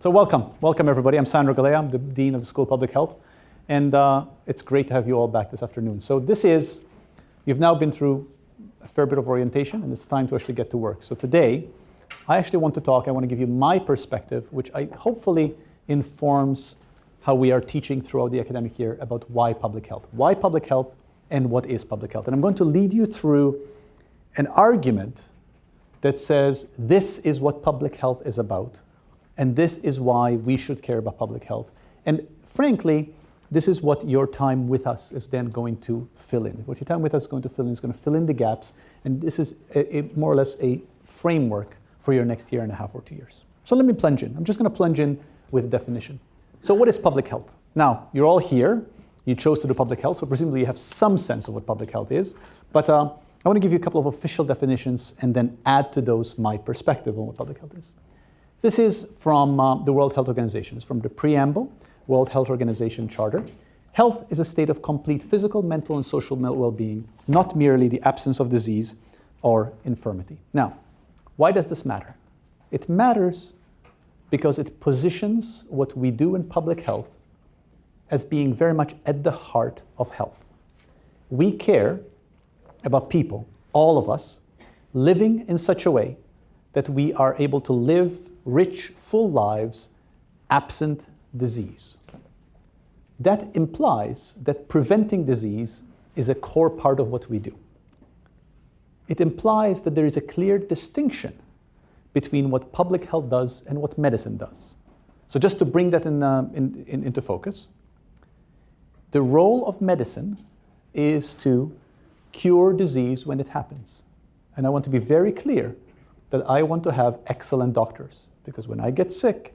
So welcome everybody. I'm Sandro Galea. I'm the Dean of the School of Public Health. And it's great to have you all back this afternoon. So you've now been through a fair bit of orientation and it's time to actually get to work. So today, I want to give you my perspective, which hopefully informs how we are teaching throughout the academic year about why public health. Why public health and what is public health. And I'm going to lead you through an argument that says this is what public health is about. And this is why we should care about public health. And frankly, this is what your time with us is then going to fill in. What your time with us is going to fill in is going to fill in the gaps. And this is more or less a framework for your next year and a half or 2 years. So let me plunge in. I'm just going to plunge in with a definition. So what is public health? Now, you're all here. You chose to do public health, so presumably you have some sense of what public health is. But I want to give you a couple of official definitions and then add to those my perspective on what public health is. This is from the World Health Organization. It's from the Preamble, World Health Organization Charter. Health is a state of complete physical, mental, and social well-being, not merely the absence of disease or infirmity. Now, why does this matter? It matters because it positions what we do in public health as being very much at the heart of health. We care about people, all of us, living in such a way that we are able to live rich, full lives absent disease. That implies that preventing disease is a core part of what we do. It implies that there is a clear distinction between what public health does and what medicine does. So just to bring that into focus, the role of medicine is to cure disease when it happens. And I want to be very clear that I want to have excellent doctors, because when I get sick,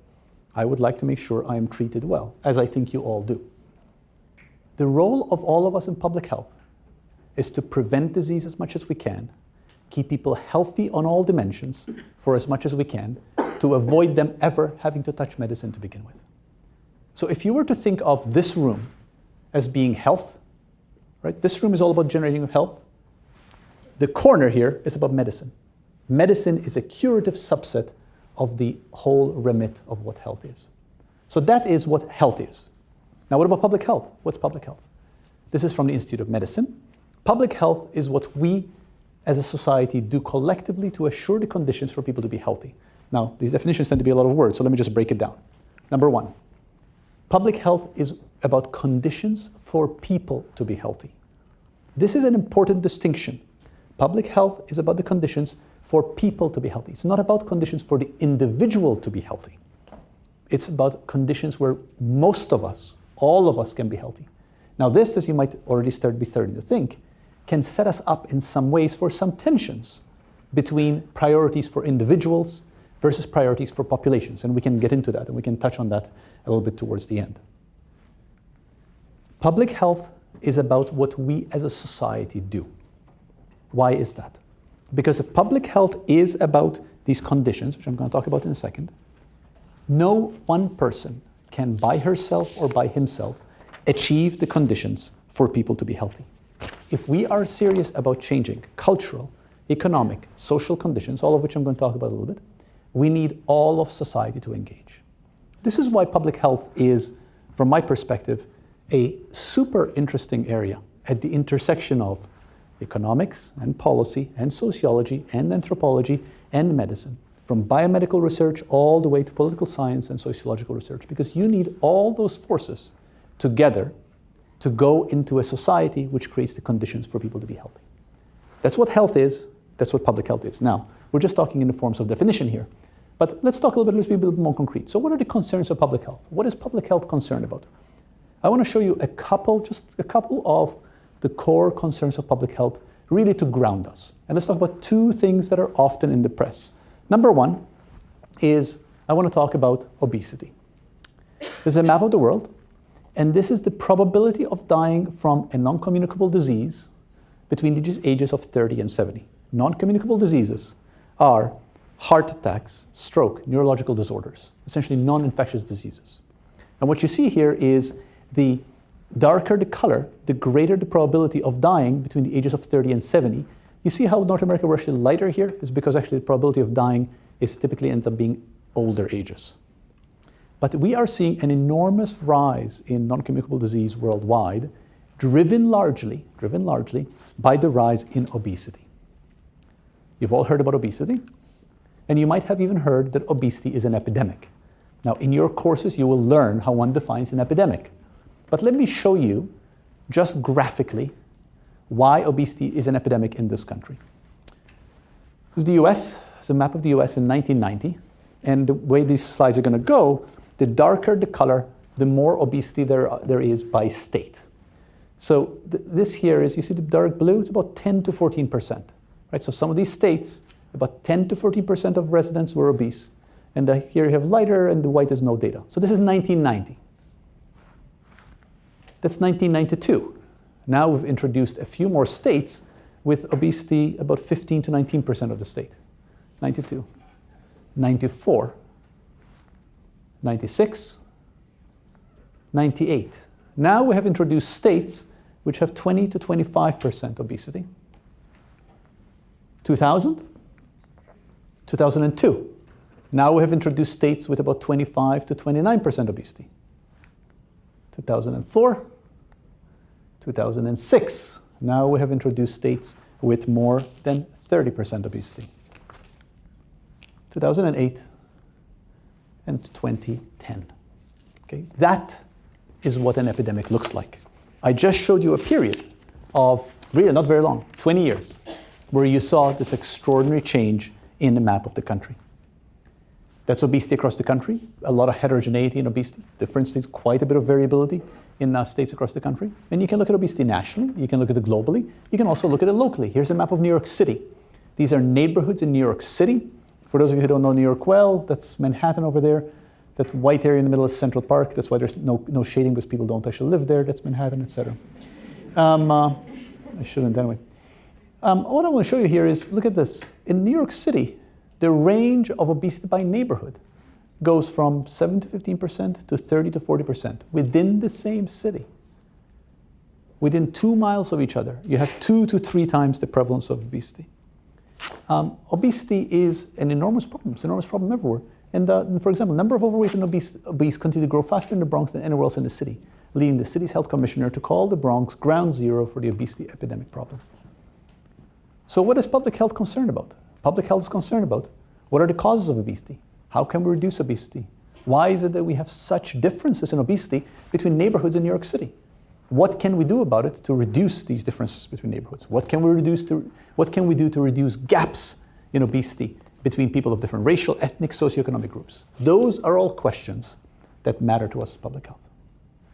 I would like to make sure I am treated well, as I think you all do. The role of all of us in public health is to prevent disease as much as we can, keep people healthy on all dimensions for as much as we can, to avoid them ever having to touch medicine to begin with. So if you were to think of this room as being health, right? This room is all about generating health. The corner here is about medicine. Medicine is a curative subset of the whole remit of what health is. So that is what health is. Now, what about public health? What's public health? This is from the Institute of Medicine. Public health is what we as a society do collectively to assure the conditions for people to be healthy. Now, these definitions tend to be a lot of words, so let me just break it down. Number one, public health is about conditions for people to be healthy. This is an important distinction. Public health is about the conditions for people to be healthy. It's not about conditions for the individual to be healthy. It's about conditions where most of us, all of us, can be healthy. Now this, as you might already be starting to think, can set us up in some ways for some tensions between priorities for individuals versus priorities for populations. And we can get into that and we can touch on that a little bit towards the end. Public health is about what we as a society do. Why is that? Because if public health is about these conditions, which I'm going to talk about in a second, no one person can by herself or by himself achieve the conditions for people to be healthy. If we are serious about changing cultural, economic, social conditions, all of which I'm going to talk about a little bit, we need all of society to engage. This is why public health is, from my perspective, a super interesting area at the intersection of economics and policy and sociology and anthropology and medicine, from biomedical research all the way to political science and sociological research, because you need all those forces together to go into a society which creates the conditions for people to be healthy. That's what health is. That's what public health is. Now, we're just talking in the forms of definition here, but let's be a little bit more concrete. So what are the concerns of public health? What is public health concerned about? I want to show you just a couple of the core concerns of public health, really to ground us. And let's talk about two things that are often in the press. Number one is I want to talk about obesity. This is a map of the world, and this is the probability of dying from a non-communicable disease between the ages of 30 and 70. Non-communicable diseases are heart attacks, stroke, neurological disorders, essentially non-infectious diseases. And what you see here is the darker the color, the greater the probability of dying between the ages of 30 and 70. You see how North America we're actually lighter here? Is because actually the probability of dying is typically ends up being older ages. But we are seeing an enormous rise in non-communicable disease worldwide, driven largely by the rise in obesity. You've all heard about obesity, and you might have even heard that obesity is an epidemic. Now, in your courses, you will learn how one defines an epidemic. But let me show you, just graphically, why obesity is an epidemic in this country. This is the US, it's a map of the US in 1990, and the way these slides are going to go, the darker the color, the more obesity there is by state. So this here is, you see the dark blue, it's about 10 to 14%. Right? So some of these states, about 10 to 14% of residents were obese. And here you have lighter, and the white is no data. So this is 1990. That's 1992. Now we've introduced a few more states with obesity about 15 to 19% of the state. 92, 94, 96, 98. Now we have introduced states which have 20 to 25% obesity. 2000, 2002. Now we have introduced states with about 25 to 29% obesity. 2004, 2006. Now we have introduced states with more than 30% obesity. 2008 and 2010. Okay, that is what an epidemic looks like. I just showed you a period of, really not very long, 20 years, where you saw this extraordinary change in the map of the country. That's obesity across the country, a lot of heterogeneity in obesity, different states, quite a bit of variability in states across the country. And you can look at obesity nationally, you can look at it globally, you can also look at it locally. Here's a map of New York City. These are neighborhoods in New York City. For those of you who don't know New York well, that's Manhattan over there. That white area in the middle is Central Park. That's why there's no shading, because people don't actually live there. That's Manhattan, etc. I shouldn't anyway. What I want to show you here is, look at this. In New York City, the range of obesity by neighborhood goes from 7 to 15% to 30 to 40% within the same city. Within 2 miles of each other, you have 2 to 3 times the prevalence of obesity. Obesity is an enormous problem. It's an enormous problem everywhere. And for example, the number of overweight and obese continue to grow faster in the Bronx than anywhere else in the city, leading the city's health commissioner to call the Bronx ground zero for the obesity epidemic problem. So what is public health concerned about? Public health is concerned about what are the causes of obesity? How can we reduce obesity? Why is it that we have such differences in obesity between neighborhoods in New York City? What can we do about it to reduce these differences between neighborhoods? What can we do to reduce gaps in obesity between people of different racial, ethnic, socioeconomic groups? Those are all questions that matter to us as public health.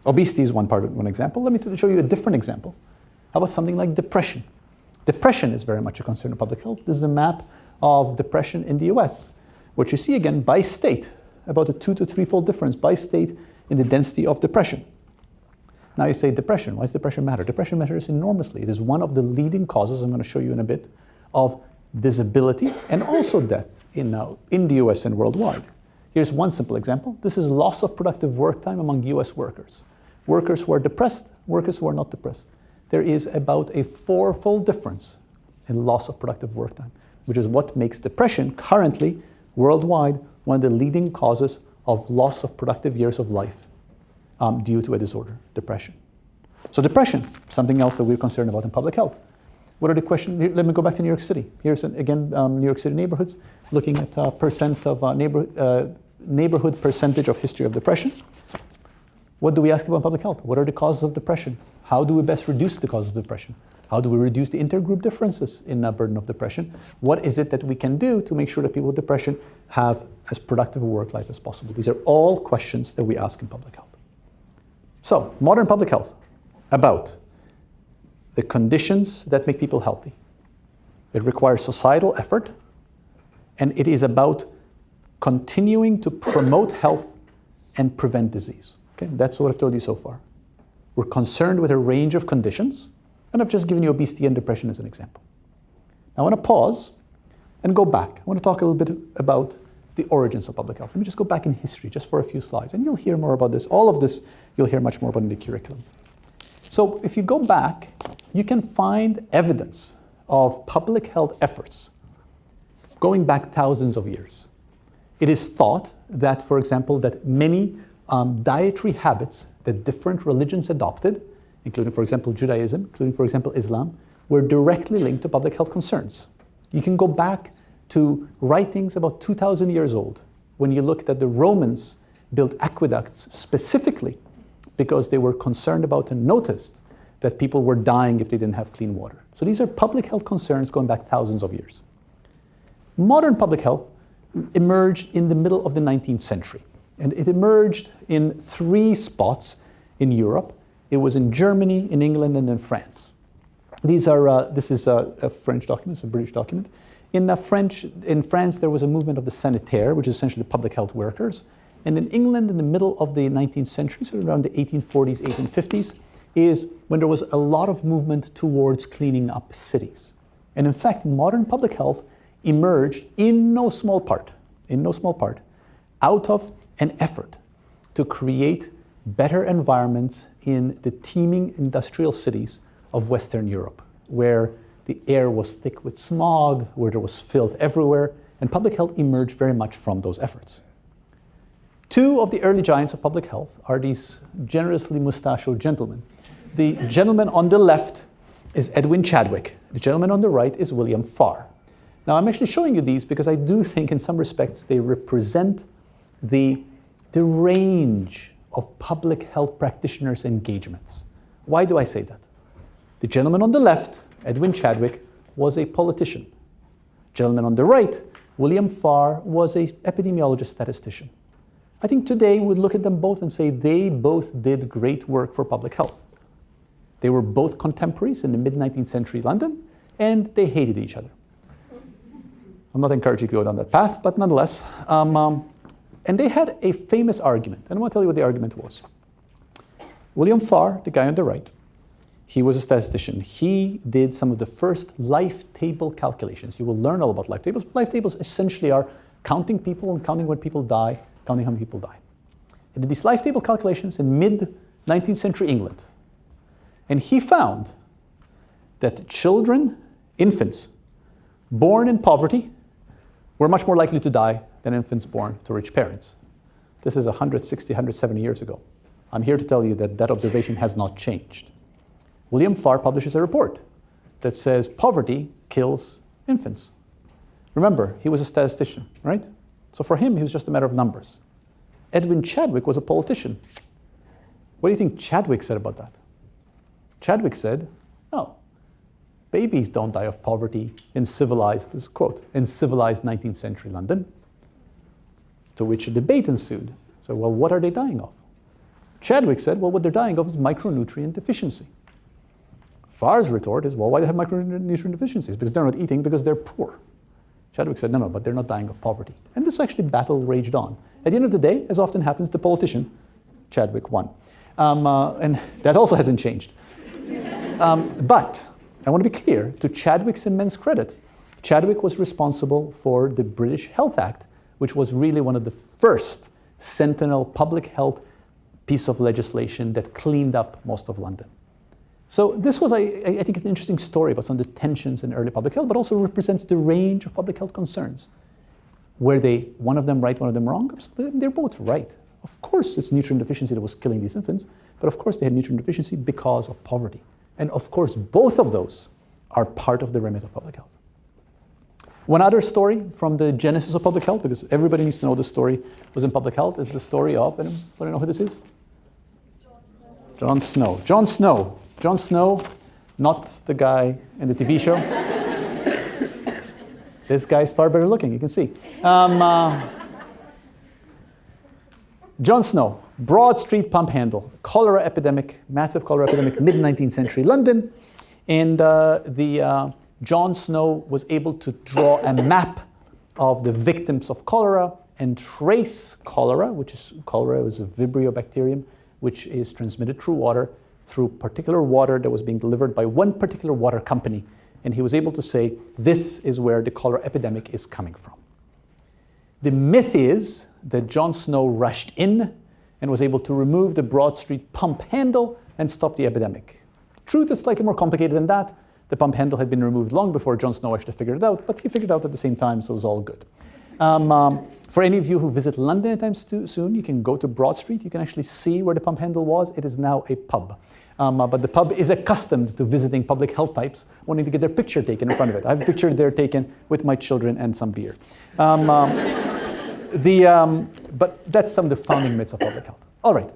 Obesity is one example. Let me show you a different example. How about something like depression? Depression is very much a concern of public health. This is a map of depression in the US. What you see again by state, about a 2 to 3-fold difference by state in the density of depression. Now you say depression, why does depression matter? Depression matters enormously. It is one of the leading causes, I'm going to show you in a bit, of disability and also death in the US and worldwide. Here's one simple example. This is loss of productive work time among US workers. Workers who are depressed, workers who are not depressed. There is about a 4-fold difference in loss of productive work time, which is what makes depression currently, worldwide, one of the leading causes of loss of productive years of life due to a disorder, depression. So depression, something else that we're concerned about in public health. What are the questions? Let me go back to New York City. Here's, again, New York City neighborhoods, looking at percent of neighborhood percentage of history of depression. What do we ask about public health? What are the causes of depression? How do we best reduce the causes of depression? How do we reduce the intergroup differences in burden of depression? What is it that we can do to make sure that people with depression have as productive a work life as possible? These are all questions that we ask in public health. So, modern public health, about the conditions that make people healthy. It requires societal effort, and it is about continuing to promote health and prevent disease. Okay, that's what I've told you so far. We're concerned with a range of conditions, and I've just given you obesity and depression as an example. Now I want to pause and go back. I want to talk a little bit about the origins of public health. Let me just go back in history just for a few slides, and you'll hear more about this. All of this you'll hear much more about in the curriculum. So if you go back, you can find evidence of public health efforts going back thousands of years It is thought that, for example, that many dietary habits that different religions adopted, including, for example, Judaism, including, for example, Islam, were directly linked to public health concerns. You can go back to writings about 2,000 years old when you look that the Romans built aqueducts specifically because they were concerned about and noticed that people were dying if they didn't have clean water. So these are public health concerns going back thousands of years. Modern public health emerged in the middle of the 19th century. And it emerged in 3 spots in Europe. It was in Germany, in England, and in France. This is a French document, it's a British document. In France, there was a movement of the sanitaire, which is essentially the public health workers. And in England, in the middle of the 19th century, so around the 1840s, 1850s, is when there was a lot of movement towards cleaning up cities. And in fact, modern public health emerged in no small part, out of an effort to create better environments in the teeming industrial cities of Western Europe, where the air was thick with smog, where there was filth everywhere, and public health emerged very much from those efforts. 2 of the early giants of public health are these generously mustachioed gentlemen. The gentleman on the left is Edwin Chadwick. The gentleman on the right is William Farr. Now, I'm actually showing you these because I do think in some respects they represent the range of public health practitioners' engagements. Why do I say that? The gentleman on the left, Edwin Chadwick, was a politician. Gentleman on the right, William Farr, was an epidemiologist statistician. I think today we'd look at them both and say they both did great work for public health. They were both contemporaries in the mid-19th century London, and they hated each other. I'm not encouraging you to go down that path, but nonetheless. And they had a famous argument, and I want to tell you what the argument was. William Farr, the guy on the right, he was a statistician. He did some of the first life table calculations. You will learn all about life tables. Life tables essentially are counting people and counting when people die, counting how many people die. He did these life table calculations in mid-19th century England. And he found that children, infants, born in poverty were much more likely to die than infants born to rich parents. This is 160, 170 years ago. I'm here to tell you that that observation has not changed. William Farr publishes a report that says poverty kills infants. Remember, he was a statistician, right? So for him, it was just a matter of numbers. Edwin Chadwick was a politician. What do you think Chadwick said about that? Chadwick said, no, babies don't die of poverty in civilized, this quote, in civilized 19th century London. To which a debate ensued. So, well, what are they dying of? Chadwick said, well, what they're dying of is micronutrient deficiency. Farr's retort is, well, why do they have micronutrient deficiencies? Because they're not eating, because they're poor. Chadwick said, no, but they're not dying of poverty. And this actually battle raged on. At the end of the day, as often happens, the politician, Chadwick, won. And that also hasn't changed. But I want to be clear, to Chadwick's immense credit, Chadwick was responsible for the British Health Act, which was really one of the first sentinel public health piece of legislation that cleaned up most of London. So this was, I think it's an interesting story about some of the tensions in early public health, but also represents the range of public health concerns. Were they, one of them right, one of them wrong? They're both right. Of course it's nutrient deficiency that was killing these infants, but of course they had nutrient deficiency because of poverty. And of course both of those are part of the remit of public health. One other story from the genesis of public health, because everybody needs to know this story was in public health, is the story of, anybody know who this is? Jon Snow. Jon Snow. Jon Snow, not the guy in the TV show. This guy's far better looking, you can see. Jon Snow, Broad Street pump handle, cholera epidemic, massive cholera epidemic, mid-19th century London. And Jon Snow was able to draw a map of the victims of cholera and trace cholera, cholera is a Vibrio bacterium, which is transmitted through water, through particular water that was being delivered by one particular water company. And he was able to say, this is where the cholera epidemic is coming from. The myth is that Jon Snow rushed in and was able to remove the Broad Street pump handle and stop the epidemic. Truth is slightly more complicated than that. The pump handle had been removed long before Jon Snow actually figured it out, but he figured it out at the same time, so it was all good. For any of you who visit London anytime soon, you can go to Broad Street. You can actually see where the pump handle was. It is now a pub. But the pub is accustomed to visiting public health types, wanting to get their picture taken in front of it. I have a picture there taken with my children and some beer. But that's some of the founding myths of public health. All right.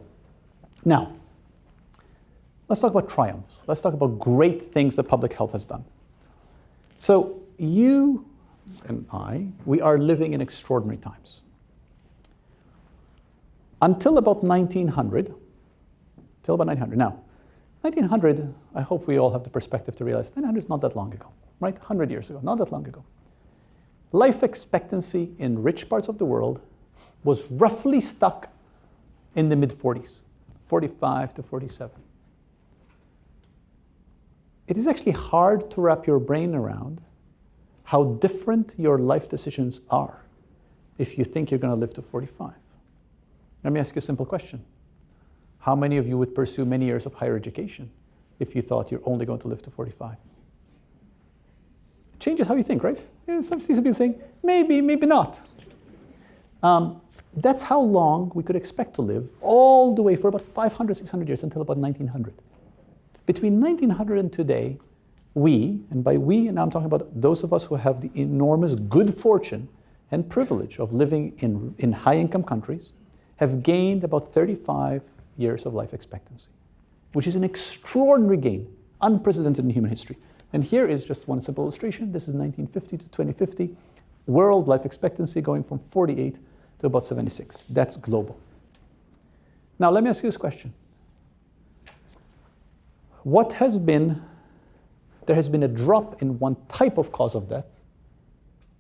Now, let's talk about triumphs. Let's talk about great things that public health has done. So you and we are living in extraordinary times. Until about 1900, Now, 1900, I hope we all have the perspective to realize 1900 is not that long ago, right? 100 years ago, not that long ago. Life expectancy in rich parts of the world was roughly stuck in the mid-40s, 45 to 47. It is actually hard to wrap your brain around how different your life decisions are if you think you're going to live to 45. Let me ask you a simple question. How many of you would pursue many years of higher education if you thought you're only going to live to 45? It changes how you think, right? Some people saying, maybe, maybe not. That's how long we could expect to live, all the way for about 500, 600 years until about 1900. Between 1900 and today, we, and by we, and now I'm talking about those of us who have the enormous good fortune and privilege of living in high-income countries, have gained about 35 years of life expectancy, which is an extraordinary gain, unprecedented in human history. And here is just one simple illustration. This is 1950 to 2050, world life expectancy going from 48 to about 76. That's global. Now let me ask you this question. There has been a drop in one type of cause of death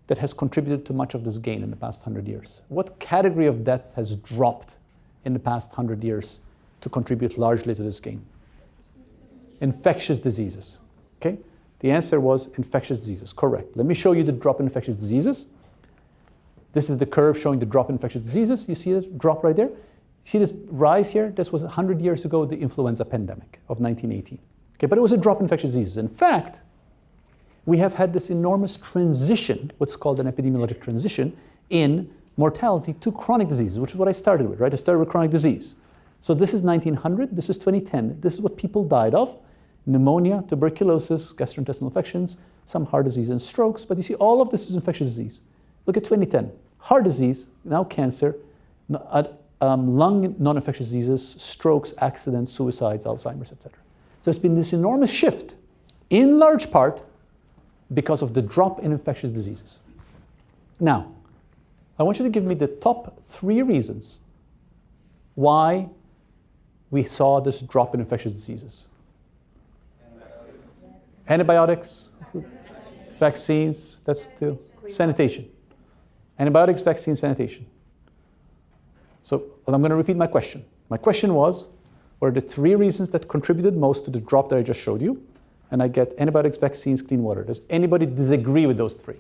that has contributed to much of this gain in the past 100 years. What category of deaths has dropped in the past 100 years to contribute largely to this gain? Infectious diseases. Okay? The answer was infectious diseases. Correct. Let me show you the drop in infectious diseases. This is the curve showing the drop in infectious diseases. You see this drop right there? See this rise here? This was 100 years ago, the influenza pandemic of 1918. Okay, but it was a drop in infectious diseases. In fact, we have had this enormous transition, what's called an epidemiologic transition, in mortality to chronic diseases, which is what I started with, right? I started with chronic disease. So this is 1900, this is 2010. This is what people died of: pneumonia, tuberculosis, gastrointestinal infections, some heart disease and strokes. But you see, all of this is infectious disease. Look at 2010, heart disease, now cancer, lung non-infectious diseases, strokes, accidents, suicides, Alzheimer's, etc. So it's been this enormous shift, in large part because of the drop in infectious diseases. Now, I want you to give me the top 3 reasons why we saw this drop in infectious diseases. Antibiotics, vaccines, that's 2. Sanitation. Antibiotics, vaccines, sanitation. So I'm going to repeat my question. My question was, what are the 3 reasons that contributed most to the drop that I just showed you? And I get antibiotics, vaccines, clean water. Does anybody disagree with those 3?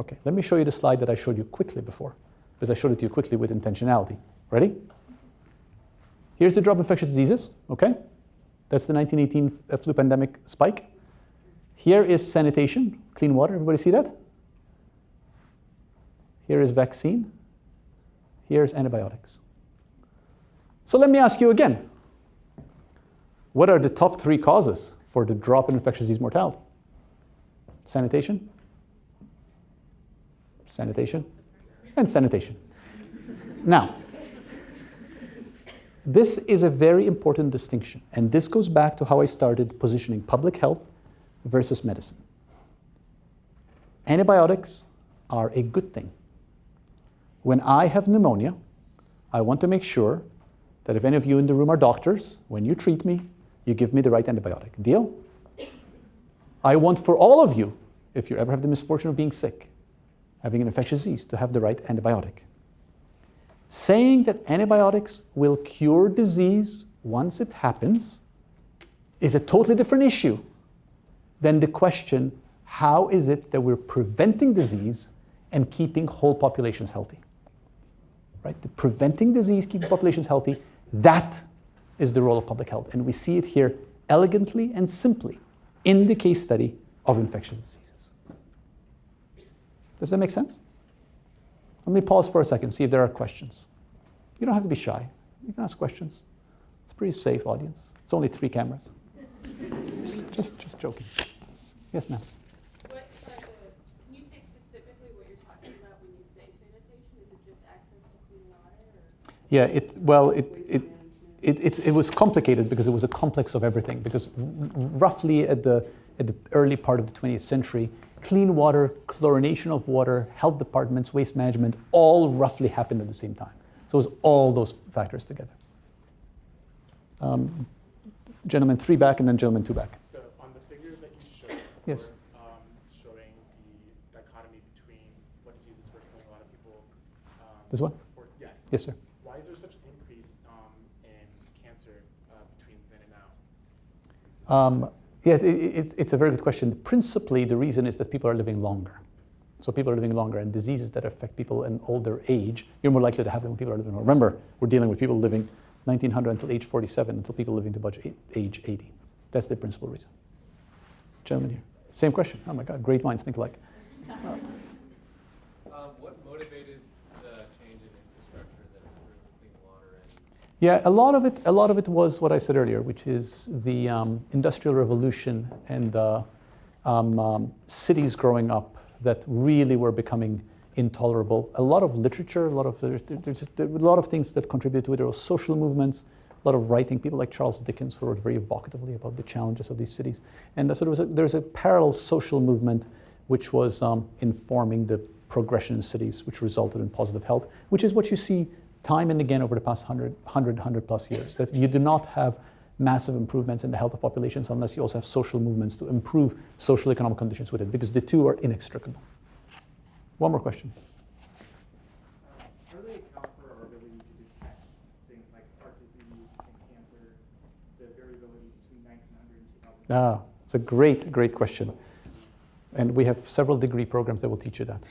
Okay, let me show you the slide that I showed you quickly before, because I showed it to you quickly with intentionality. Ready? Here's the drop in infectious diseases, okay? That's the 1918 flu pandemic spike. Here is sanitation, clean water. Everybody see that? Here is vaccine. Here's antibiotics. So let me ask you again. What are the top 3 causes for the drop in infectious disease mortality? Sanitation, sanitation, and sanitation. Now, this is a very important distinction, and this goes back to how I started positioning public health versus medicine. Antibiotics are a good thing. When I have pneumonia, I want to make sure that if any of you in the room are doctors, when you treat me, you give me the right antibiotic. Deal? I want for all of you, if you ever have the misfortune of being sick, having an infectious disease, to have the right antibiotic. Saying that antibiotics will cure disease once it happens is a totally different issue than the question, how is it that we're preventing disease and keeping whole populations healthy? Right? The preventing disease, keeping populations healthy, that is the role of public health. And we see it here elegantly and simply in the case study of infectious diseases. Does that make sense? Let me pause for a second, see if there are questions. You don't have to be shy. You can ask questions. It's a pretty safe audience. It's only 3 cameras. Just joking. Yes, ma'am. Can you say specifically what you're talking about when you say sanitation? Is it just access to clean water? Or? Yeah, it was complicated because it was a complex of everything. Because roughly at the early part of the 20th century, clean water, chlorination of water, health departments, waste management, all roughly happened at the same time. So it was all those factors together. Gentleman 3 back and then gentleman 2 back. So on the figures that you showed, yes. Showing the dichotomy between what diseases were killing a lot of people. This one? Yes. Yes, sir. Why is there such an increase in cancer between then and now? Yeah, it's a very good question. Principally, the reason is that people are living longer. So people are living longer, and diseases that affect people in older age, you're more likely to have them when people are living longer. Remember, we're dealing with people living 1900 until age 47, until people living to about age 80. That's the principal reason. Gentleman here. Same question. Oh my God, great minds think alike. What motivated the change in infrastructure that improved clean water? Yeah, a lot of it was what I said earlier, which is the Industrial Revolution and cities growing up that really were becoming intolerable. A lot of literature, there's a lot of things that contributed to it. There were social movements, a lot of writing, people like Charles Dickens who wrote very evocatively about the challenges of these cities. And so there's a parallel social movement which was informing the progression in cities, which resulted in positive health, which is what you see time and again over the past 100 plus years, that you do not have massive improvements in the health of populations unless you also have social movements to improve social economic conditions with it, because the two are inextricable. One more question. How do they account for our ability to detect things like heart disease and cancer, the variability between 1900 and 2000? It's a great question. And we have several degree programs that will teach you that.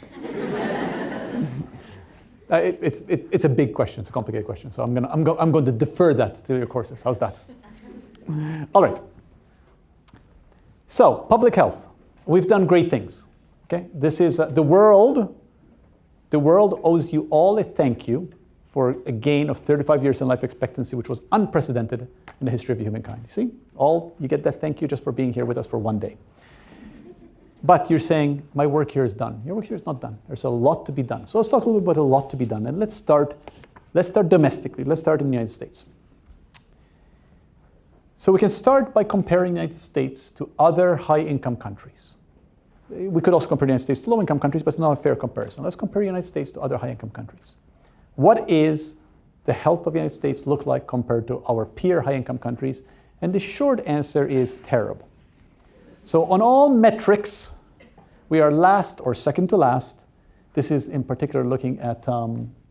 It's a big question. It's a complicated question. So I'm going to defer that to your courses. How's that? All right. So public health. We've done great things. Okay. This is the world. The world owes you all a thank you for a gain of 35 years in life expectancy, which was unprecedented in the history of humankind. You see, you get that thank you just for being here with us for one day. But you're saying, my work here is done. Your work here is not done. There's a lot to be done. So let's talk a little bit about a lot to be done. And let's start domestically. Let's start in the United States. So we can start by comparing the United States to other high-income countries. We could also compare the United States to low-income countries, but it's not a fair comparison. Let's compare the United States to other high-income countries. What is the health of the United States look like compared to our peer high-income countries? And the short answer is terrible. So on all metrics, we are last or second to last. This is in particular looking at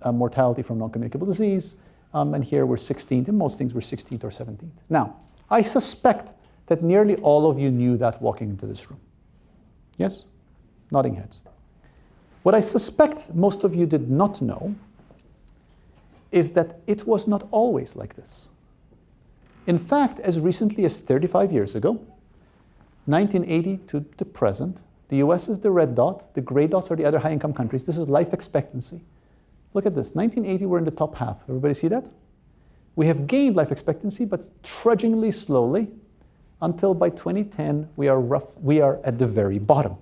mortality from non-communicable disease. And here we're 16th. In most things, we're 16th or 17th. Now, I suspect that nearly all of you knew that walking into this room. Yes? Nodding heads. What I suspect most of you did not know is that it was not always like this. In fact, as recently as 35 years ago, 1980 to the present, the US is the red dot, the gray dots are the other high-income countries. This is life expectancy. Look at this, 1980 we're in the top half. Everybody see that? We have gained life expectancy, but trudgingly slowly, until by 2010 we are at the very bottom.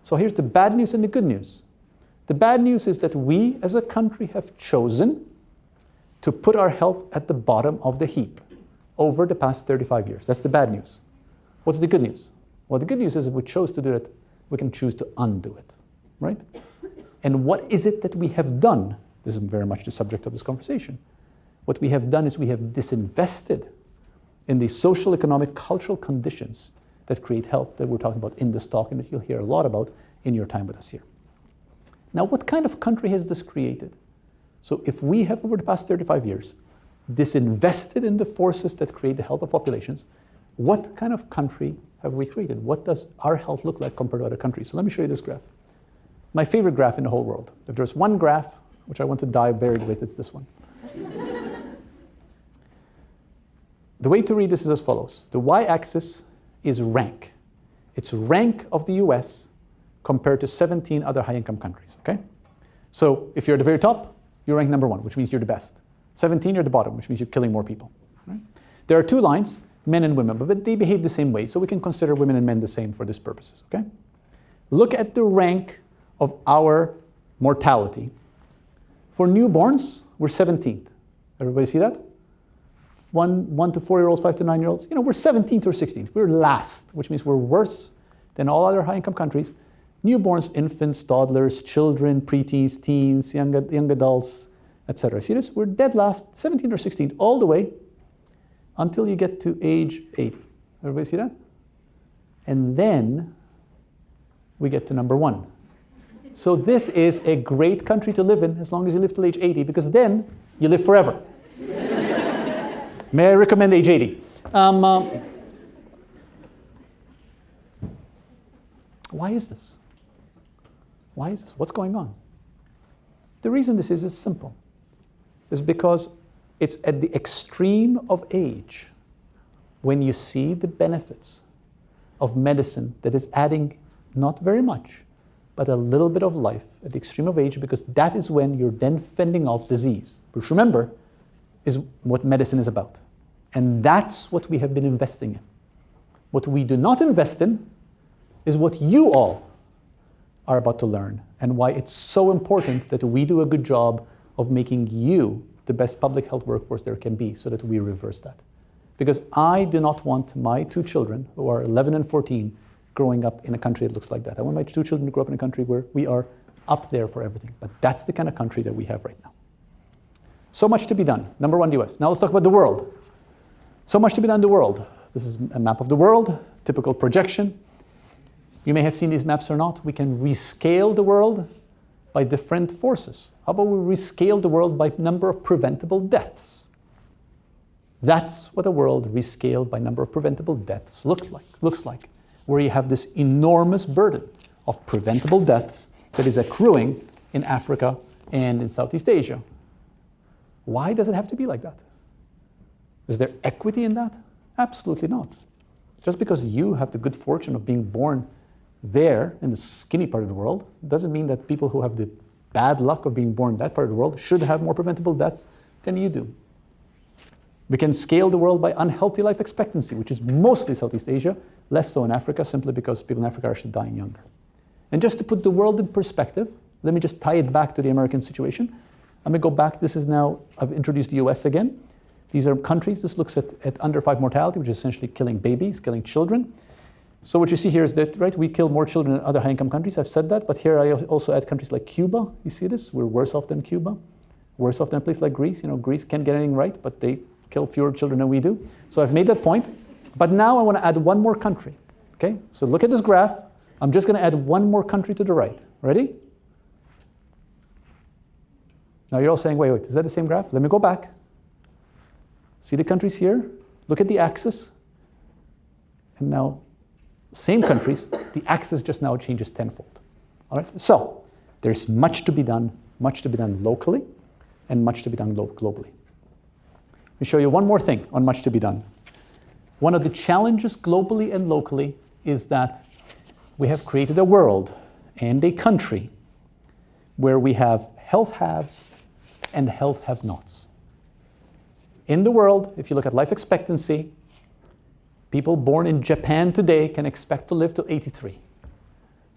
So here's the bad news and the good news. The bad news is that we as a country have chosen to put our health at the bottom of the heap over the past 35 years. That's the bad news. What's the good news? Well, the good news is if we chose to do it, we can choose to undo it, right? And what is it that we have done? This is very much the subject of this conversation. What we have done is we have disinvested in the social, economic, cultural conditions that create health that we're talking about in this talk and that you'll hear a lot about in your time with us here. Now, what kind of country has this created? So if we have, over the past 35 years, disinvested in the forces that create the health of populations, what kind of country have we created? What does our health look like compared to other countries? So let me show you this graph. My favorite graph in the whole world. If there's one graph which I want to die buried with, it's this one. The way to read this is as follows. The y-axis is rank. It's rank of the US compared to 17 other high-income countries, okay? So if you're at the very top, you're ranked number 1, which means you're the best. 17, you're at the bottom, which means you're killing more people. Right? There are 2 lines, men and women, but they behave the same way, so we can consider women and men the same for these purposes, okay? Look at the rank of our mortality. For newborns, we're 17th. Everybody see that? 1 to 4-year-olds, 5 to 9-year-olds. We're 17th or 16th. We're last, which means we're worse than all other high-income countries. Newborns, infants, toddlers, children, preteens, teens, young adults, etc. See this? We're dead last, 17th or 16th, all the way until you get to age 80. Everybody see that? And then we get to number 1. So this is a great country to live in as long as you live till age 80, because then you live forever. May I recommend age 80? Why is this? Why is this? What's going on? The reason this is simple. Is because it's at the extreme of age when you see the benefits of medicine that is adding not very much, but a little bit of life at the extreme of age, because that is when you're then fending off disease, which remember is what medicine is about. And that's what we have been investing in. What we do not invest in is what you all are about to learn, and why it's so important that we do a good job of making you the best public health workforce there can be, so that we reverse that. Because I do not want my 2 children, who are 11 and 14, growing up in a country that looks like that. I want my 2 children to grow up in a country where we are up there for everything. But that's the kind of country that we have right now. So much to be done. Number 1, US. Now let's talk about the world. So much to be done in the world. This is a map of the world, typical projection. You may have seen these maps or not. We can rescale the world by different forces. How about we rescale the world by number of preventable deaths? That's what a world rescaled by number of preventable deaths looks like, where you have this enormous burden of preventable deaths that is accruing in Africa and in Southeast Asia. Why does it have to be like that? Is there equity in that? Absolutely not. Just because you have the good fortune of being born there in the skinny part of the world doesn't mean that people who have the bad luck of being born in that part of the world should have more preventable deaths than you do. We can scale the world by unhealthy life expectancy, which is mostly Southeast Asia, less so in Africa, simply because people in Africa are actually dying younger. And just to put the world in perspective, let me just tie it back to the American situation. I'm going to go back. This is now, I've introduced the US again. These are countries. This looks at under 5 mortality, which is essentially killing babies, killing children. So what you see here is that, right, we kill more children than other high-income countries. I've said that, but here I also add countries like Cuba. You see this? We're worse off than Cuba. Worse off than a place like Greece. Greece can't get anything right, but they kill fewer children than we do. So I've made that point. But now I want to add one more country. Okay? So look at this graph. I'm just going to add one more country to the right. Ready? Now you're all saying, wait, is that the same graph? Let me go back. See the countries here? Look at the axis. And now, same countries, the axis just now changes tenfold. All right? So there's much to be done locally, and much to be done globally. Let me show you one more thing on much to be done. One of the challenges globally and locally is that we have created a world and a country where we have health haves and health have-nots. In the world, if you look at life expectancy, people born in Japan today can expect to live till 83.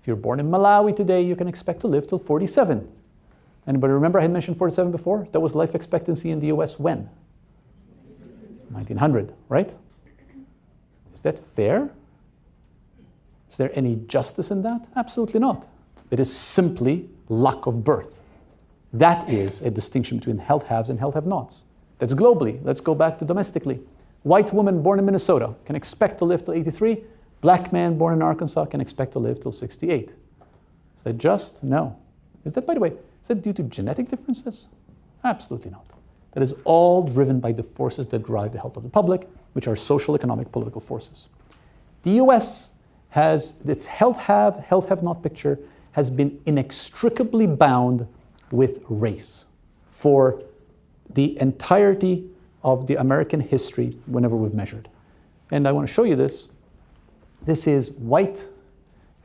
If you're born in Malawi today, you can expect to live till 47. Anybody remember I had mentioned 47 before? That was life expectancy in the US when? 1900, right? Is that fair? Is there any justice in that? Absolutely not. It is simply luck of birth. That is a distinction between health haves and health have-nots. That's globally. Let's go back to domestically. White woman born in Minnesota can expect to live till 83. Black man born in Arkansas can expect to live till 68. Is that just? No. Is that, by the way, is that due to genetic differences? Absolutely not. That is all driven by the forces that drive the health of the public, which are social, economic, political forces. The US has its health have-not picture has been inextricably bound with race for the entirety of the American history whenever we've measured. And I want to show you this. This is white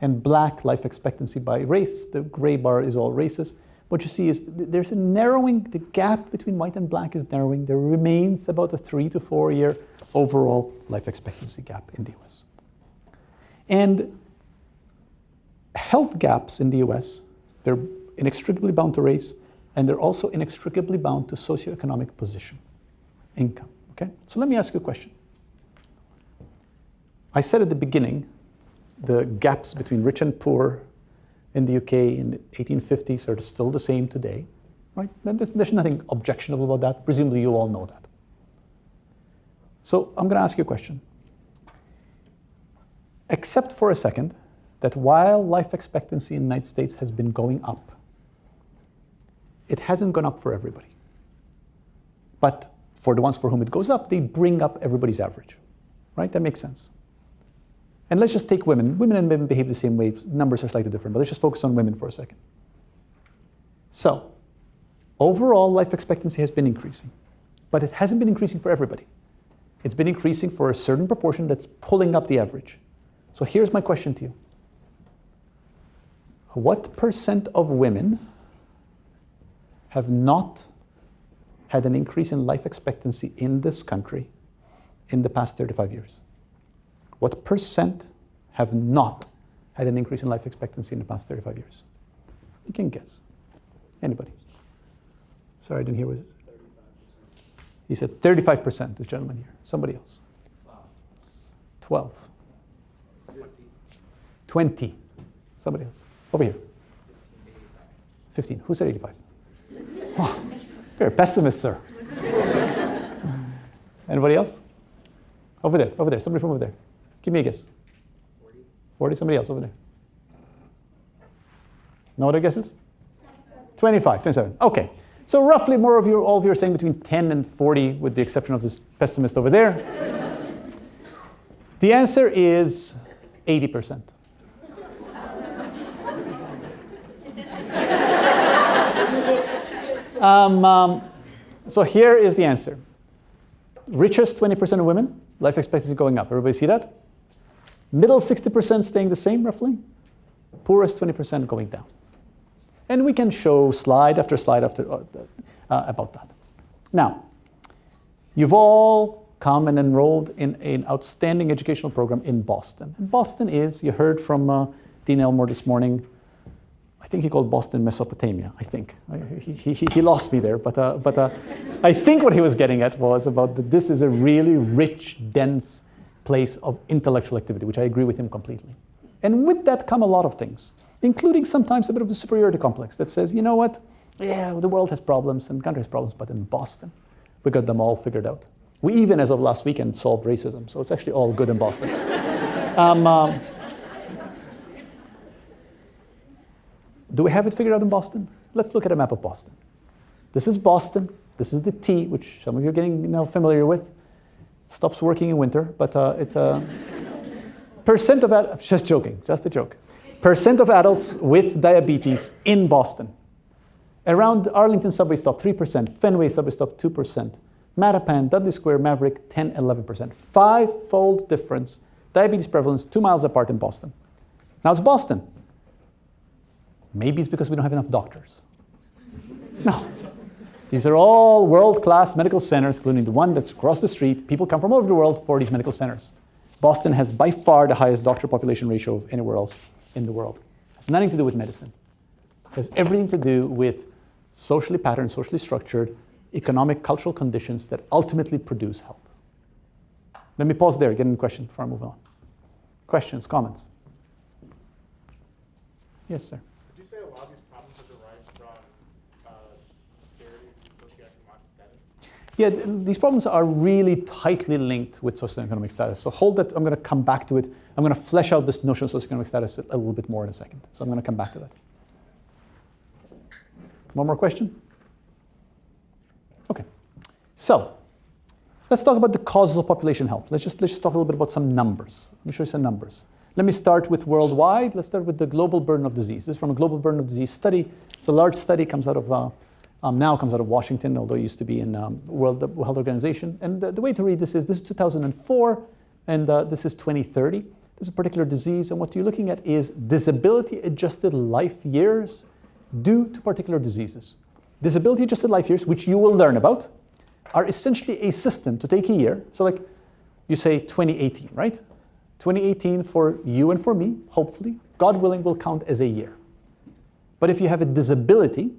and black life expectancy by race. The gray bar is all races. What you see is there's a narrowing, the gap between white and black is narrowing. There remains about a 3 to 4 year overall life expectancy gap in the US. And health gaps in the US, they're inextricably bound to race, and they're also inextricably bound to socioeconomic position, income, okay? So let me ask you a question. I said at the beginning, the gaps between rich and poor in the UK in the 1850s are still the same today, right? There's nothing objectionable about that. Presumably you all know that. So I'm going to ask you a question. Accept for a second that while life expectancy in the United States has been going up, it hasn't gone up for everybody. But for the ones for whom it goes up, they bring up everybody's average, right? That makes sense. And let's just take women. Women and men behave the same way. Numbers are slightly different, but let's just focus on women for a second. So, overall life expectancy has been increasing, but it hasn't been increasing for everybody. It's been increasing for a certain proportion that's pulling up the average. So here's my question to you. What percent of women have not had an increase in life expectancy in this country in the past 35 years? What percent have not had an increase in life expectancy in the past 35 years? You can guess. Anybody? Sorry, I didn't hear what it said. 35%. He said 35%, this gentleman here. Somebody else. 12. 20. Somebody else. Over here. 15. Who said 85? Oh, you're a pessimist, sir. Anybody else? Over there, somebody from over there. Give me a guess. 40. 40, somebody else over there. No other guesses? 25, 27. Okay. So roughly more of you, all of you are saying between 10 and 40, with the exception of this pessimist over there. The answer is 80%. So here is the answer. Richest 20% of women, life expectancy going up. Everybody see that? Middle 60% staying the same, roughly. Poorest 20% going down. And we can show slide after slide about that. Now, you've all come and enrolled in an outstanding educational program in Boston. And Boston is, you heard from Dean Elmore this morning, I think he called Boston Mesopotamia, I think. He lost me there, but I think what he was getting at was about that this is a really rich, dense place of intellectual activity, which I agree with him completely. And with that come a lot of things, including sometimes a bit of a superiority complex that says, you know what, yeah, the world has problems and the country has problems, but in Boston, we got them all figured out. We even, as of last weekend, solved racism, so it's actually all good in Boston. Do we have it figured out in Boston? Let's look at a map of Boston. This is Boston. This is the T, which some of you are getting familiar with. Stops working in winter, but percent of just joking, just a joke. Percent of adults with diabetes in Boston. Around Arlington subway stop, 3%. Fenway subway stop, 2%. Mattapan, Dudley Square, Maverick, 10, 11%. Five-fold difference. Diabetes prevalence 2 miles apart in Boston. Now it's Boston. Maybe it's because we don't have enough doctors. No. These are all world-class medical centers, including the one that's across the street. People come from all over the world for these medical centers. Boston has by far the highest doctor population ratio of anywhere else in the world. It has nothing to do with medicine. It has everything to do with socially patterned, socially structured, economic, cultural conditions that ultimately produce health. Let me pause there, get in a question before I move on. Questions, comments? Yes, sir. Would you say a lot of these problems are derived from disparities in socioeconomic status? Yeah, these problems are really tightly linked with socioeconomic status. So hold that, I'm going to come back to it. I'm going to flesh out this notion of socioeconomic status a little bit more in a second. So I'm going to come back to that. One more question? Okay. So let's talk about the causes of population health. Let's just talk a little bit about some numbers. Let me show you some numbers. Let me start with worldwide. Let's start with the global burden of disease. This is from a global burden of disease study. It's a large study, comes out of now comes out of Washington, although it used to be in World Health Organization. And the way to read this is 2004, and this is 2030. There's a particular disease, and what you're looking at is disability-adjusted life years due to particular diseases. Disability-adjusted life years, which you will learn about, are essentially a system to take a year. So like you say 2018, right? 2018 for you and for me, hopefully, God willing, will count as a year. But if you have a disability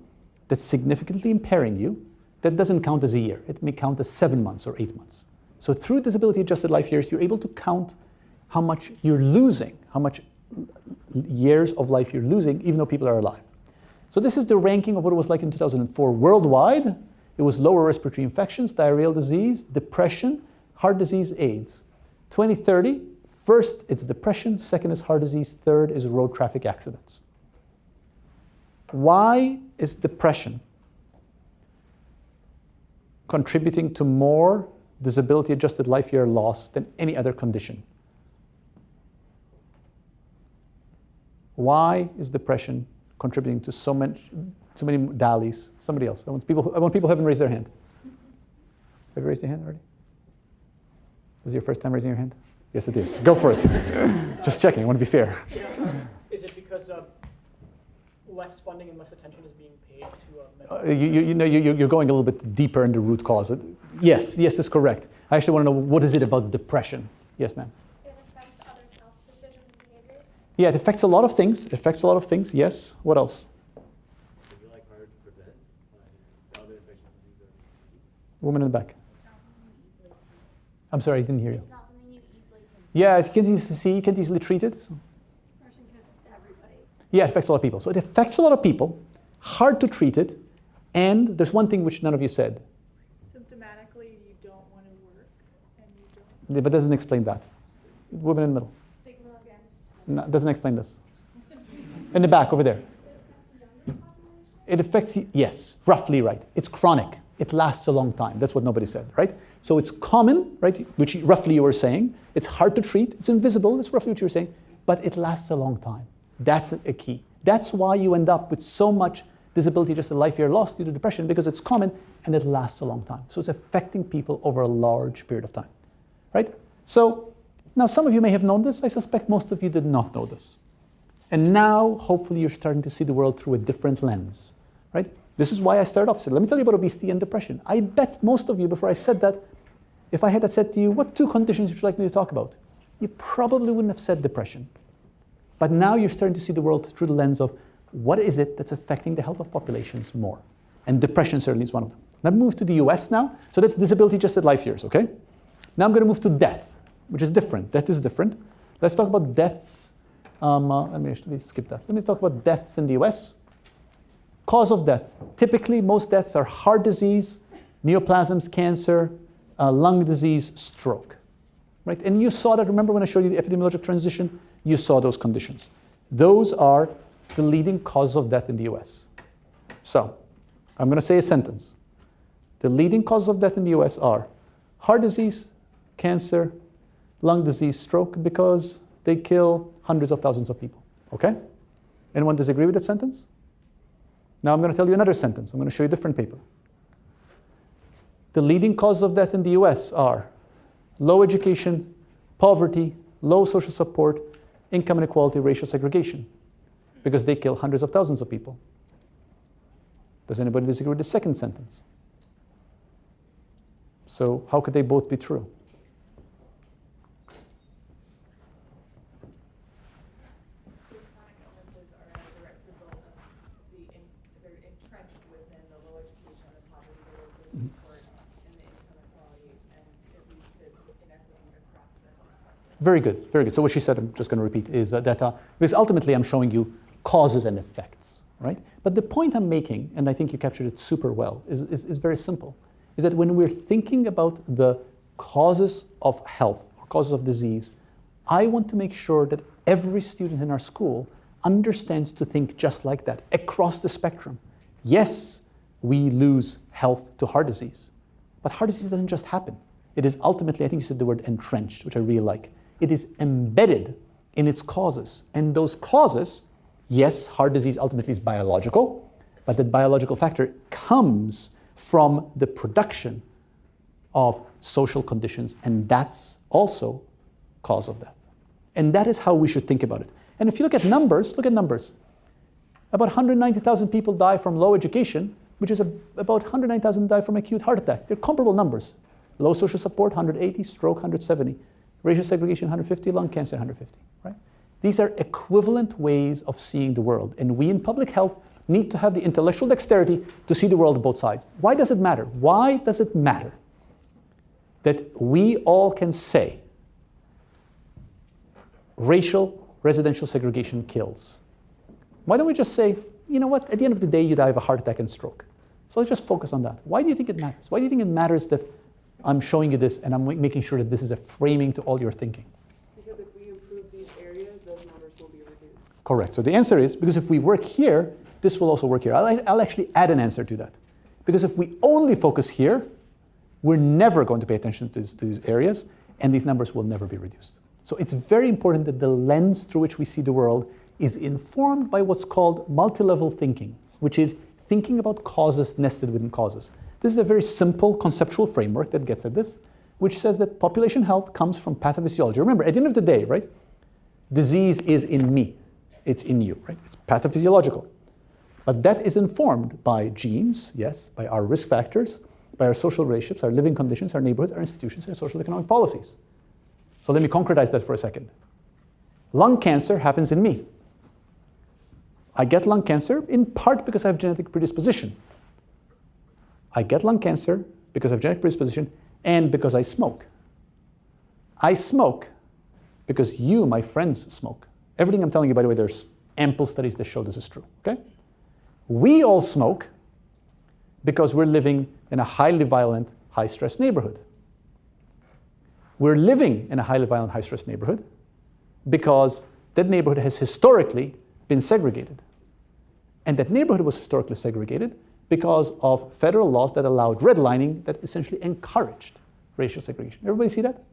that's significantly impairing you, that doesn't count as a year. It may count as 7 months or 8 months. So through disability-adjusted life years, you're able to count how much you're losing, how much years of life you're losing, even though people are alive. So this is the ranking of what it was like in 2004 worldwide. It was lower respiratory infections, diarrheal disease, depression, heart disease, AIDS. 2030, first it's depression, second is heart disease, third is road traffic accidents. Why is depression contributing to more disability-adjusted life year loss than any other condition? Why is depression contributing to so many DALYs? Somebody else. I want people who haven't raised their hand. Have you raised your hand already? Is it your first time raising your hand? Yes, it is. Go for it. Just checking. I want to be fair. Is it because less funding and less attention is being paid to mental You're going a little bit deeper in the root cause. Yes, that's correct. I actually want to know, what is it about depression? Yes, ma'am. It affects other health decisions and behaviors? Yeah, it affects a lot of things. Yes. What else? Is it like harder to prevent other infectious diseases? Woman in the back. I'm sorry, I didn't hear you. It's not something you easily can. Yeah, you can't easily see, you can't easily treat it. So. Depression can affect everybody. Yeah, it affects a lot of people. So it affects a lot of people, hard to treat it, and there's one thing which none of you said. Symptomatically, you don't want to work, and you don't. Yeah, but doesn't explain that. Women in the middle. Stigma against. No, doesn't explain this. In the back, over there. It affects, yes, roughly right. It's chronic. It lasts a long time. That's what nobody said, right? So it's common, right, which roughly you were saying. It's hard to treat. It's invisible. That's roughly what you were saying. But it lasts a long time. That's a key. That's why you end up with so much disability, just a life year lost due to depression, because it's common and it lasts a long time. So it's affecting people over a large period of time, right? So now some of you may have known this. I suspect most of you did not know this. And now, hopefully, you're starting to see the world through a different lens, right? This is why I started off. So let me tell you about obesity and depression. I bet most of you, before I said that, if I had said to you, what 2 conditions would you like me to talk about? You probably wouldn't have said depression. But now you're starting to see the world through the lens of what is it that's affecting the health of populations more? And depression certainly is one of them. Let me move to the US now. So that's disability-adjusted life years, okay? Now I'm going to move to death, which is different. Death is different. Let's talk about deaths. Let me actually skip that. Let me talk about deaths in the US. Cause of death. Typically, most deaths are heart disease, neoplasms, cancer, lung disease, stroke. Right? And you saw that, remember when I showed you the epidemiologic transition? You saw those conditions. Those are the leading causes of death in the US. So, I'm going to say a sentence. The leading causes of death in the US are heart disease, cancer, lung disease, stroke, because they kill hundreds of thousands of people. Okay? Anyone disagree with that sentence? Now I'm going to tell you another sentence. I'm going to show you a different paper. The leading causes of death in the US are low education, poverty, low social support, income inequality, racial segregation, because they kill hundreds of thousands of people. Does anybody disagree with the second sentence? So how could they both be true? Chronic illnesses are a direct result of they're entrenched within the low education, the poverty, the low social support, and the income inequality, and it leads to inequities across the health spectrum. Very good, very good. So what she said, I'm just going to repeat, is that because ultimately I'm showing you causes and effects, right? But the point I'm making, and I think you captured it super well, is very simple, is that when we're thinking about the causes of health, or causes of disease, I want to make sure that every student in our school understands to think just like that, across the spectrum. Yes, we lose health to heart disease, but heart disease doesn't just happen. It is ultimately, I think you said the word entrenched, which I really like. It is embedded in its causes. And those causes, yes, heart disease ultimately is biological, but that biological factor comes from the production of social conditions, and that's also cause of death. And that is how we should think about it. And if you look at numbers, look at numbers. About 190,000 people die from low education, which is about 109,000 die from acute heart attack. They're comparable numbers. Low social support, 180, stroke, 170. Racial segregation, 150, lung cancer, 150, right? These are equivalent ways of seeing the world. And we in public health need to have the intellectual dexterity to see the world on both sides. Why does it matter? Why does it matter that we all can say racial residential segregation kills? Why don't we just say, you know what, at the end of the day, you die of a heart attack and stroke. So let's just focus on that. Why do you think it matters? Why do you think it matters that I'm showing you this and I'm making sure that this is a framing to all your thinking? Because if we improve these areas, those numbers will be reduced. Correct. So the answer is, because if we work here, this will also work here. I'll actually add an answer to that. Because if we only focus here, we're never going to pay attention to these areas, and these numbers will never be reduced. So it's very important that the lens through which we see the world is informed by what's called multi-level thinking, which is thinking about causes nested within causes. This is a very simple conceptual framework that gets at this, which says that population health comes from pathophysiology. Remember, at the end of the day, right, disease is in me. It's in you, right? It's pathophysiological. But that is informed by genes, yes, by our risk factors, by our social relationships, our living conditions, our neighborhoods, our institutions, and our social economic policies. So let me concretize that for a second. Lung cancer happens in me. I get lung cancer in part because I have genetic predisposition. I get lung cancer because I have genetic predisposition and because I smoke. I smoke because you, my friends, smoke. Everything I'm telling you, by the way, there's ample studies that show this is true, okay? We all smoke because we're living in a highly violent, high-stress neighborhood. We're living in a highly violent, high-stress neighborhood because that neighborhood has historically been segregated. And that neighborhood was historically segregated because of federal laws that allowed redlining that essentially encouraged racial segregation. Everybody see that?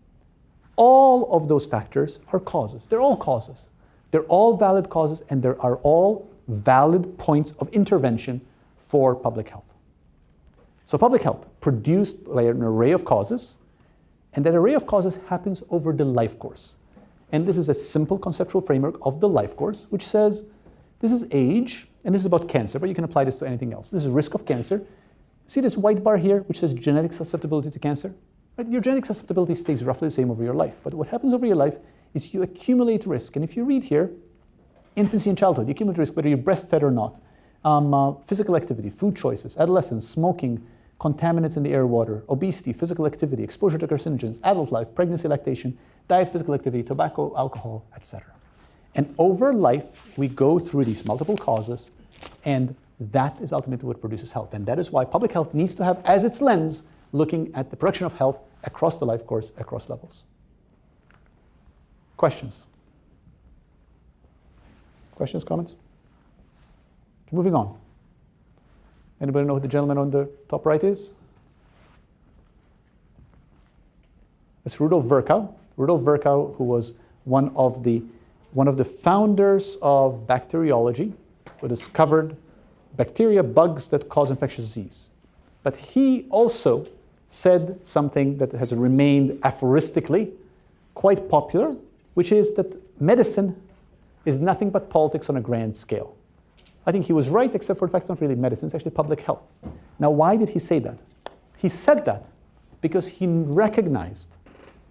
All of those factors are causes. They're all causes. They're all valid causes, and there are all valid points of intervention for public health. So public health produced by an array of causes, and that array of causes happens over the life course. And this is a simple conceptual framework of the life course, which says this is age, and this is about cancer, but you can apply this to anything else. This is risk of cancer. See this white bar here, which says genetic susceptibility to cancer? Right? Your genetic susceptibility stays roughly the same over your life, but what happens over your life is you accumulate risk. And if you read here, infancy and childhood, you accumulate risk whether you're breastfed or not. Physical activity, food choices, adolescence, smoking, contaminants in the air, water, obesity, physical activity, exposure to carcinogens, adult life, pregnancy, lactation, diet, physical activity, tobacco, alcohol, etc. And over life, we go through these multiple causes, and that is ultimately what produces health. And that is why public health needs to have as its lens looking at the production of health across the life course, across levels. Questions? Questions, comments? Moving on. Anybody know who the gentleman on the top right is? It's Rudolf Virchow. Rudolf Virchow, who was one of the founders of bacteriology, who discovered bacteria, bugs that cause infectious disease. But he also said something that has remained aphoristically quite popular, which is that medicine is nothing but politics on a grand scale. I think he was right, except for the fact it's not really medicine, it's actually public health. Now, why did he say that? He said that because he recognized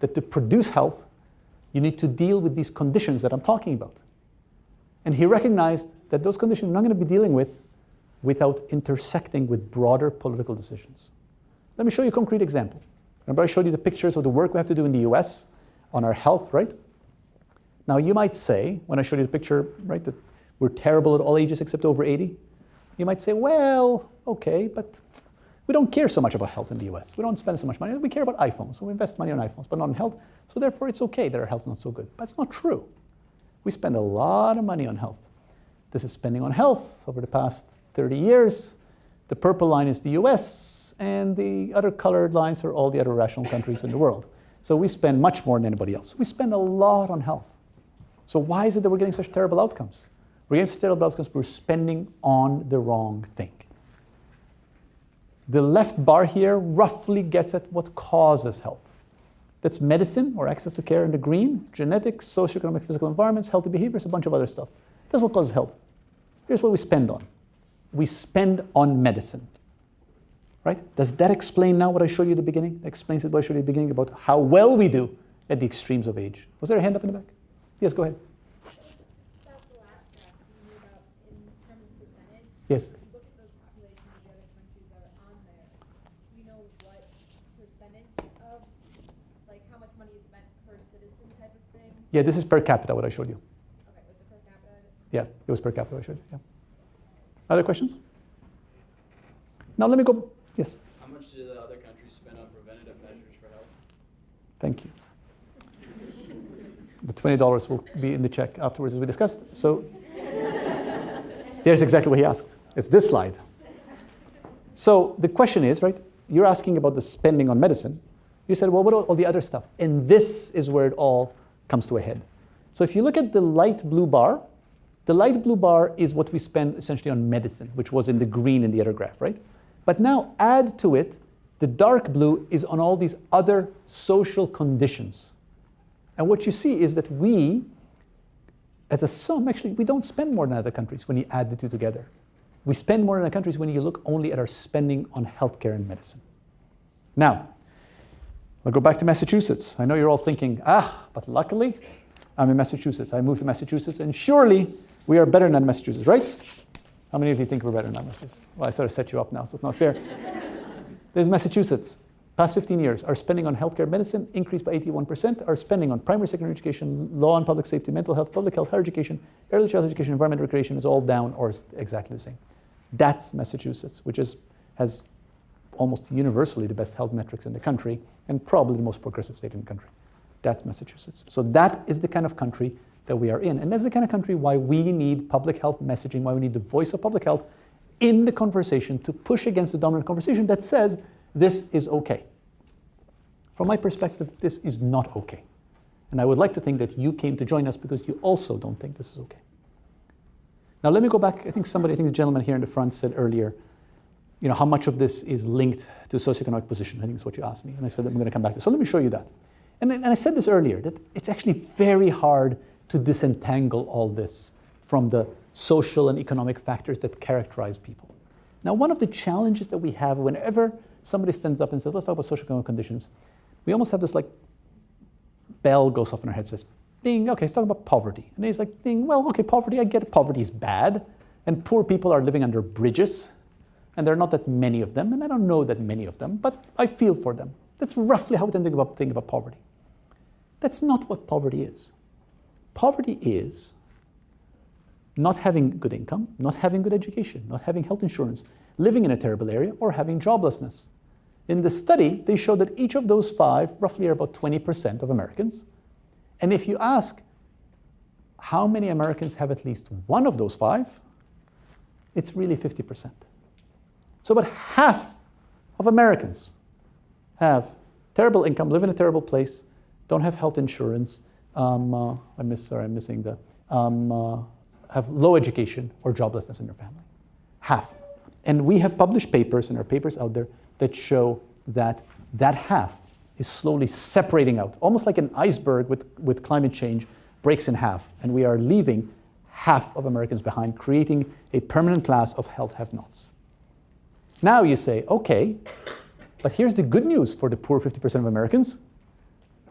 that to produce health, you need to deal with these conditions that I'm talking about. And he recognized that those conditions you're not going to be dealing with without intersecting with broader political decisions. Let me show you a concrete example. Remember I showed you the pictures of the work we have to do in the US on our health, right? Now you might say, when I showed you the picture, right, that we're terrible at all ages except over 80, you might say, well, okay, but we don't care so much about health in the US. We don't spend so much money. We care about iPhones, so we invest money on iPhones, but not on health. So therefore it's okay that our health's not so good. But it's not true. We spend a lot of money on health. This is spending on health over the past 30 years. The purple line is the US, and the other colored lines are all the other rational countries in the world. So we spend much more than anybody else. We spend a lot on health. So why is it that we're getting such terrible outcomes? We're getting such terrible outcomes because we're spending on the wrong thing. The left bar here roughly gets at what causes health. That's medicine or access to care in the green, genetics, socioeconomic, physical environments, healthy behaviors, a bunch of other stuff. That's what causes health. Here's what we spend on. We spend on medicine. Right? Does that explain now what I showed you at the beginning? Explains it what I showed you at the beginning about how well we do at the extremes of age. Was there a hand up in the back? Yes, go ahead. About the last graph, you knew about in terms of percentage. Yes. If you look at those populations of the other countries that are on there, do you know what percentage of, like how much money is spent per citizen type of thing? Yeah, this is per capita what I showed you. Okay, was it per capita? Yeah, it was per capita what I showed you. Yeah. Other questions? Now let me go. Yes. How much do the other countries spend on preventative measures for health? Thank you. The $20 will be in the check afterwards as we discussed. So there's exactly what he asked. It's this slide. So the question is, right, you're asking about the spending on medicine. You said, well, what about all the other stuff? And this is where it all comes to a head. So if you look at the light blue bar is what we spend essentially on medicine, which was in the green in the other graph, right? But now add to it, the dark blue is on all these other social conditions. And what you see is that we, as a sum, actually, we don't spend more than other countries when you add the two together. We spend more than other countries when you look only at our spending on healthcare and medicine. Now, I'll go back to Massachusetts. I know you're all thinking, but luckily, I'm in Massachusetts. I moved to Massachusetts, and surely we are better than Massachusetts, right? How many of you think we're better than Massachusetts? Well, I sort of set you up now, so it's not fair. There's Massachusetts. Past 15 years, our spending on healthcare medicine increased by 81%. Our spending on primary, secondary education, law and public safety, mental health, public health, higher education, early childhood education, environmental recreation is all down or is exactly the same. That's Massachusetts, which has almost universally the best health metrics in the country and probably the most progressive state in the country. That's Massachusetts. So that is the kind of country that we are in. And that's the kind of country why we need public health messaging, why we need the voice of public health in the conversation to push against the dominant conversation that says this is okay. From my perspective, this is not okay. And I would like to think that you came to join us because you also don't think this is okay. Now let me go back. I think the gentleman here in the front said earlier, how much of this is linked to socioeconomic position. I think that's what you asked me. And I said I'm going to come back to it. So let me show you that. And I said this earlier, that it's actually very hard to disentangle all this from the social and economic factors that characterize people. Now, one of the challenges that we have whenever somebody stands up and says, let's talk about socioeconomic conditions, we almost have this bell goes off in our head, says, ding, okay, let's talk about poverty. And he's like, ding, well, okay, poverty, I get it, poverty is bad, and poor people are living under bridges, and there are not that many of them, and I don't know that many of them, but I feel for them. That's roughly how we think about poverty. That's not what poverty is. Poverty is not having good income, not having good education, not having health insurance, living in a terrible area, or having joblessness. In the study, they showed that each of those five roughly are about 20% of Americans. And if you ask how many Americans have at least one of those five, it's really 50%. So about half of Americans have terrible income, live in a terrible place, don't have health insurance, have low education or joblessness in their family. Half. And we have published papers, and there are papers out there that show that that half is slowly separating out, almost like an iceberg with climate change breaks in half, and we are leaving half of Americans behind, creating a permanent class of health have-nots. Now you say, okay, but here's the good news for the poor 50% of Americans.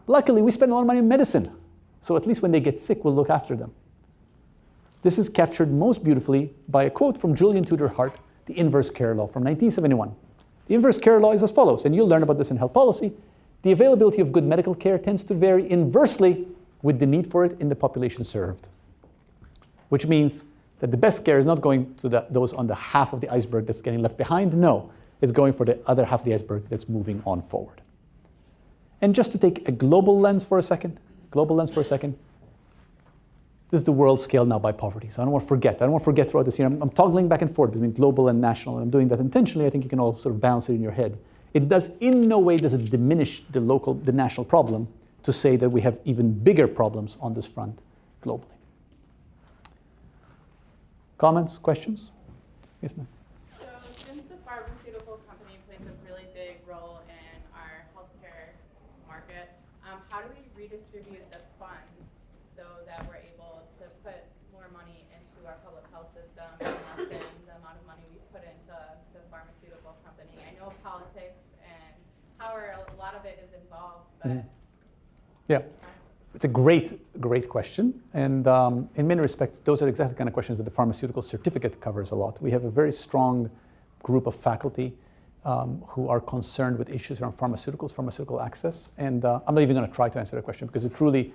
Luckily, we spend a lot of money on medicine, so at least when they get sick, we'll look after them. This is captured most beautifully by a quote from Julian Tudor Hart, The Inverse Care Law from 1971. The inverse care law is as follows, and you'll learn about this in health policy. The availability of good medical care tends to vary inversely with the need for it in the population served. Which means that the best care is not going to those on the half of the iceberg that's getting left behind. No, it's going for the other half of the iceberg that's moving on forward. And just to take a global lens for a second, this is the world scale now by poverty. So I don't want to forget throughout this year. I'm toggling back and forth between global and national, and I'm doing that intentionally. I think you can all sort of balance it in your head. It does, in no way does it diminish the national problem to say that we have even bigger problems on this front globally. Comments, questions? Yes, ma'am. So since the pharmaceutical company plays a really big role in our healthcare market, redistribute the funds so that we're able to put more money into our public health system and lessen the amount of money we put into the pharmaceutical company? I know politics and power, a lot of it is involved, but. Yeah. It's a great question. And in many respects, those are exactly the kind of questions that the pharmaceutical certificate covers a lot. We have a very strong group of faculty who are concerned with issues around pharmaceuticals, pharmaceutical access. And I'm not even going to try to answer that question because it truly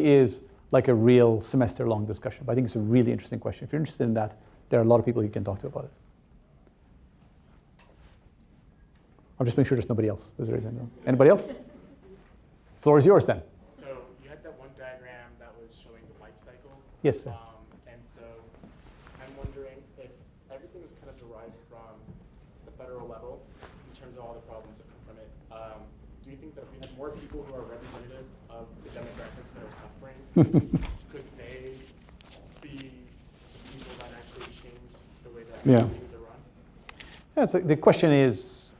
is like a real semester-long discussion. But I think it's a really interesting question. If you're interested in that, there are a lot of people you can talk to about it. I'll just make sure there's nobody else. Is there anybody else? Floor is yours then. So you had that one diagram that was showing the life cycle. Yes, sir. And so I'm wondering if everything is kind of derived from the federal level in terms of all the problems that come from it. Do you think that if we had more people who are representative of the demographics that are suffering, could they be the people that actually change the way that things are run? Yeah, so the question is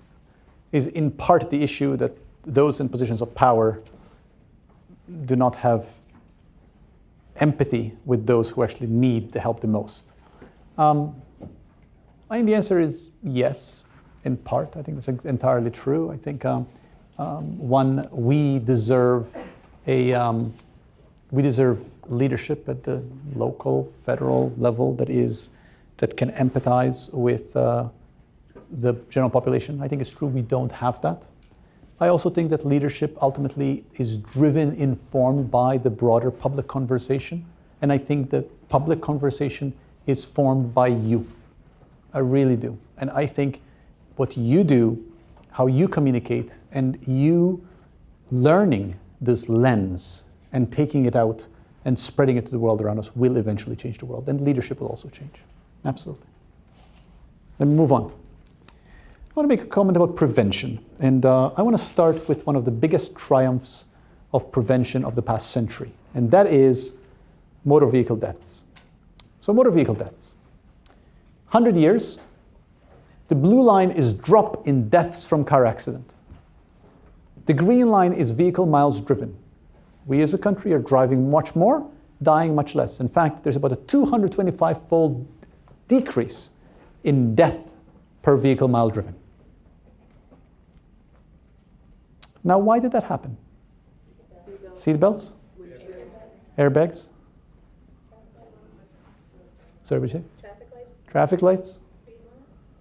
in part the issue that those in positions of power do not have empathy with those who actually need the help the most. I think the answer is yes, in part. I think that's entirely true. I think we deserve leadership at the local, federal level that can empathize with the general population. I think it's true we don't have that. I also think that leadership ultimately is driven, informed by the broader public conversation. And I think that public conversation is formed by you. I really do. And I think what you do, how you communicate, and you learning this lens and taking it out and spreading it to the world around us will eventually change the world. And leadership will also change. Absolutely. Let me move on. I want to make a comment about prevention. And I want to start with one of the biggest triumphs of prevention of the past century. And that is motor vehicle deaths. So motor vehicle deaths. 100 years, the blue line is drop in deaths from car accident. The green line is vehicle miles driven. We as a country are driving much more, dying much less. In fact, there's about a 225-fold decrease in death per vehicle mile driven. Now, why did that happen? Seat belts? Airbags? Sorry, what did you say? Traffic lights?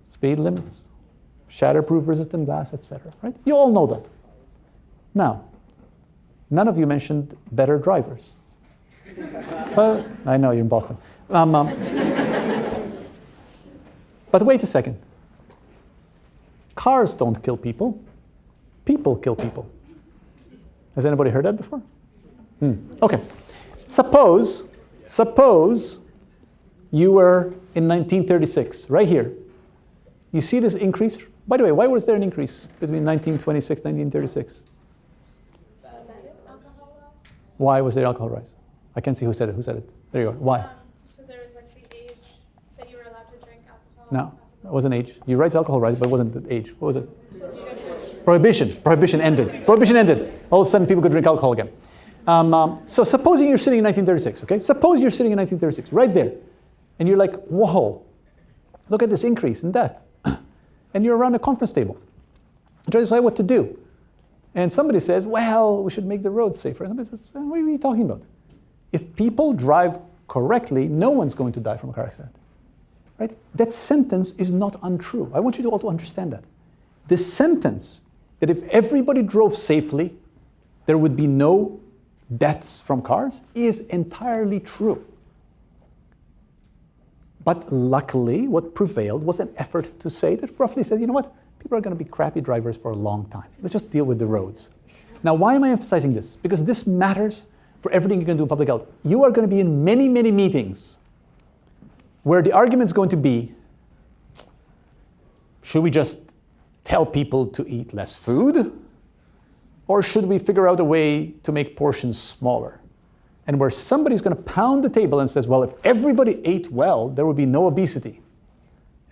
Speed limits? Shatterproof resistant glass, etc. Right? You all know that. Now, none of you mentioned better drivers. Well, I know you're in Boston. But wait a second. Cars don't kill people. People kill people. Has anybody heard that before? Okay. Suppose you were in 1936, right here. You see this increase? By the way, why was there an increase between 1926 and 1936? Why was there alcohol rise? I can't see who said it. Who said it? There you go. Why? So there was like the age that you were allowed to drink alcohol? No, it wasn't age. You write alcohol rise, but it wasn't the age. What was it? Prohibition. Prohibition ended. Prohibition ended. All of a sudden, people could drink alcohol again. So supposing you're sitting in 1936, okay? Suppose you're sitting in 1936, right there. And you're like, whoa, look at this increase in death. And you're around a conference table. You try to decide what to do. And somebody says, well, we should make the roads safer. And somebody says, what are you talking about? If people drive correctly, no one's going to die from a car accident. Right? That sentence is not untrue. I want you to all to understand that. The sentence that if everybody drove safely, there would be no deaths from cars is entirely true. But luckily, what prevailed was an effort to say that roughly said, you know what, people are going to be crappy drivers for a long time. Let's just deal with the roads. Now, why am I emphasizing this? Because this matters for everything you can do in public health. You are going to be in many, many meetings where the argument is going to be, should we just tell people to eat less food? Or should we figure out a way to make portions smaller? And where somebody's going to pound the table and says, well, if everybody ate well, there would be no obesity.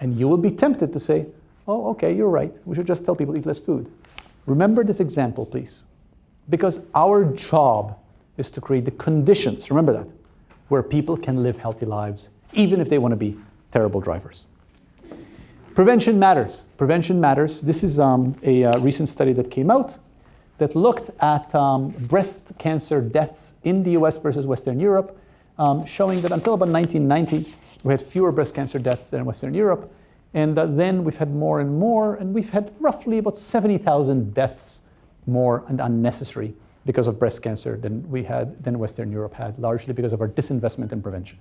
And you will be tempted to say, oh, okay, you're right. We should just tell people to eat less food. Remember this example, please. Because our job is to create the conditions, remember that, where people can live healthy lives, even if they want to be terrible drivers. Prevention matters. Prevention matters. This is a recent study that came out that looked at breast cancer deaths in the US versus Western Europe, showing that until about 1990, we had fewer breast cancer deaths than in Western Europe. And then we've had more and more, and we've had roughly about 70,000 deaths more and unnecessary because of breast cancer than Western Europe had, largely because of our disinvestment in prevention.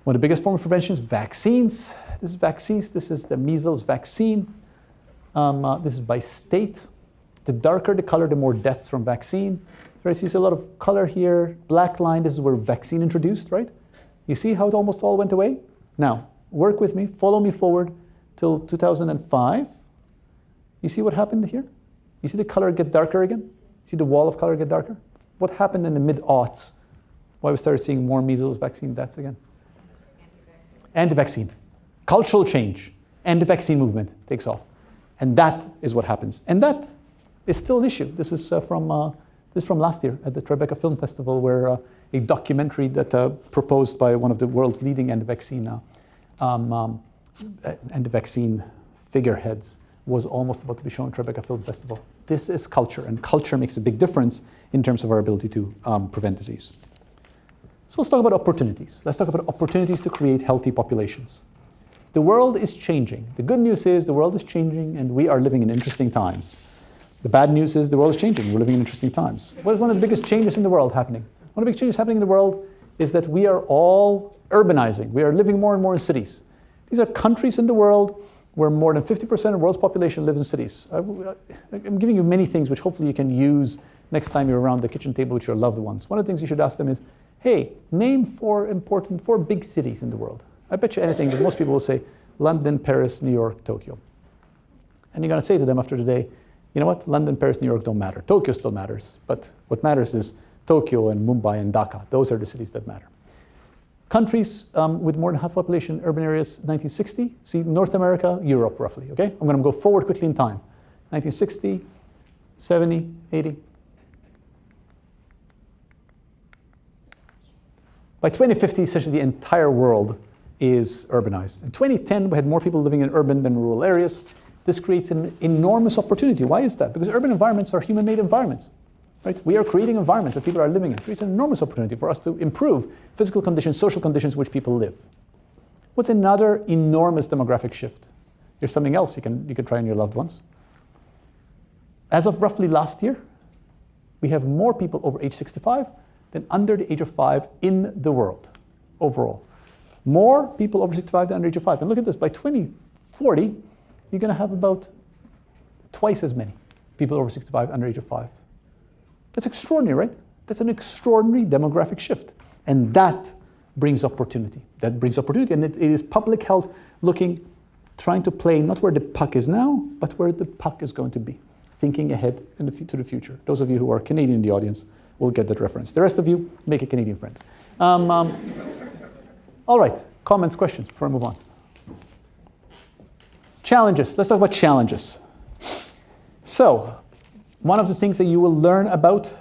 One of the biggest forms of prevention is vaccines. This is vaccines. This is the measles vaccine. This is by state. The darker the color, the more deaths from vaccine. So you see a lot of color here. Black line, this is where vaccine introduced, right? You see how it almost all went away? Now, work with me, follow me forward till 2005. You see what happened here? You see the color get darker again? See the wall of color get darker? What happened in the mid-aughts? Why we started seeing more measles vaccine deaths again? Anti-vaccine. Cultural change. Anti-vaccine movement takes off. And that is what happens. And that is still an issue. This is from last year at the Tribeca Film Festival, where a documentary that proposed by one of the world's leading anti-vaccine figureheads was almost about to be shown at Tribeca Film Festival. This is culture, and culture makes a big difference in terms of our ability to prevent disease. So let's talk about opportunities. Let's talk about opportunities to create healthy populations. The world is changing. The good news is the world is changing, and we are living in interesting times. The bad news is the world is changing. We're living in interesting times. What is one of the biggest changes in the world happening? One of the big changes happening in the world is that we are all urbanizing. We are living more and more in cities. These are countries in the world where more than 50% of the world's population lives in cities. I'm giving you many things which hopefully you can use next time you're around the kitchen table with your loved ones. One of the things you should ask them is, hey, name four big cities in the world. I bet you anything that most people will say London, Paris, New York, Tokyo. And you're going to say to them after the day, you know what, London, Paris, New York don't matter. Tokyo still matters, but what matters is Tokyo and Mumbai and Dhaka. Those are the cities that matter. Countries with more than half the population, urban areas, 1960. See, North America, Europe, roughly, okay? I'm going to go forward quickly in time. 1960, 70, 80. By 2050, essentially the entire world is urbanized. In 2010, we had more people living in urban than rural areas. This creates an enormous opportunity. Why is that? Because urban environments are human-made environments. Right? We are creating environments that people are living in. It creates an enormous opportunity for us to improve physical conditions, social conditions in which people live. What's another enormous demographic shift? Here's something else you can try on your loved ones. As of roughly last year, we have more people over age 65 than under the age of 5 in the world, overall. More people over 65 than under the age of 5. And look at this, by 2040, you're going to have about twice as many people over 65 under the age of 5. That's extraordinary, right? That's an extraordinary demographic shift. And that brings opportunity. That brings opportunity. And it is public health trying to play not where the puck is now, but where the puck is going to be. Thinking ahead to the future. Those of you who are Canadian in the audience will get that reference. The rest of you, make a Canadian friend. All right, comments, questions before I move on. Challenges. Let's talk about challenges. So, one of the things that you will learn about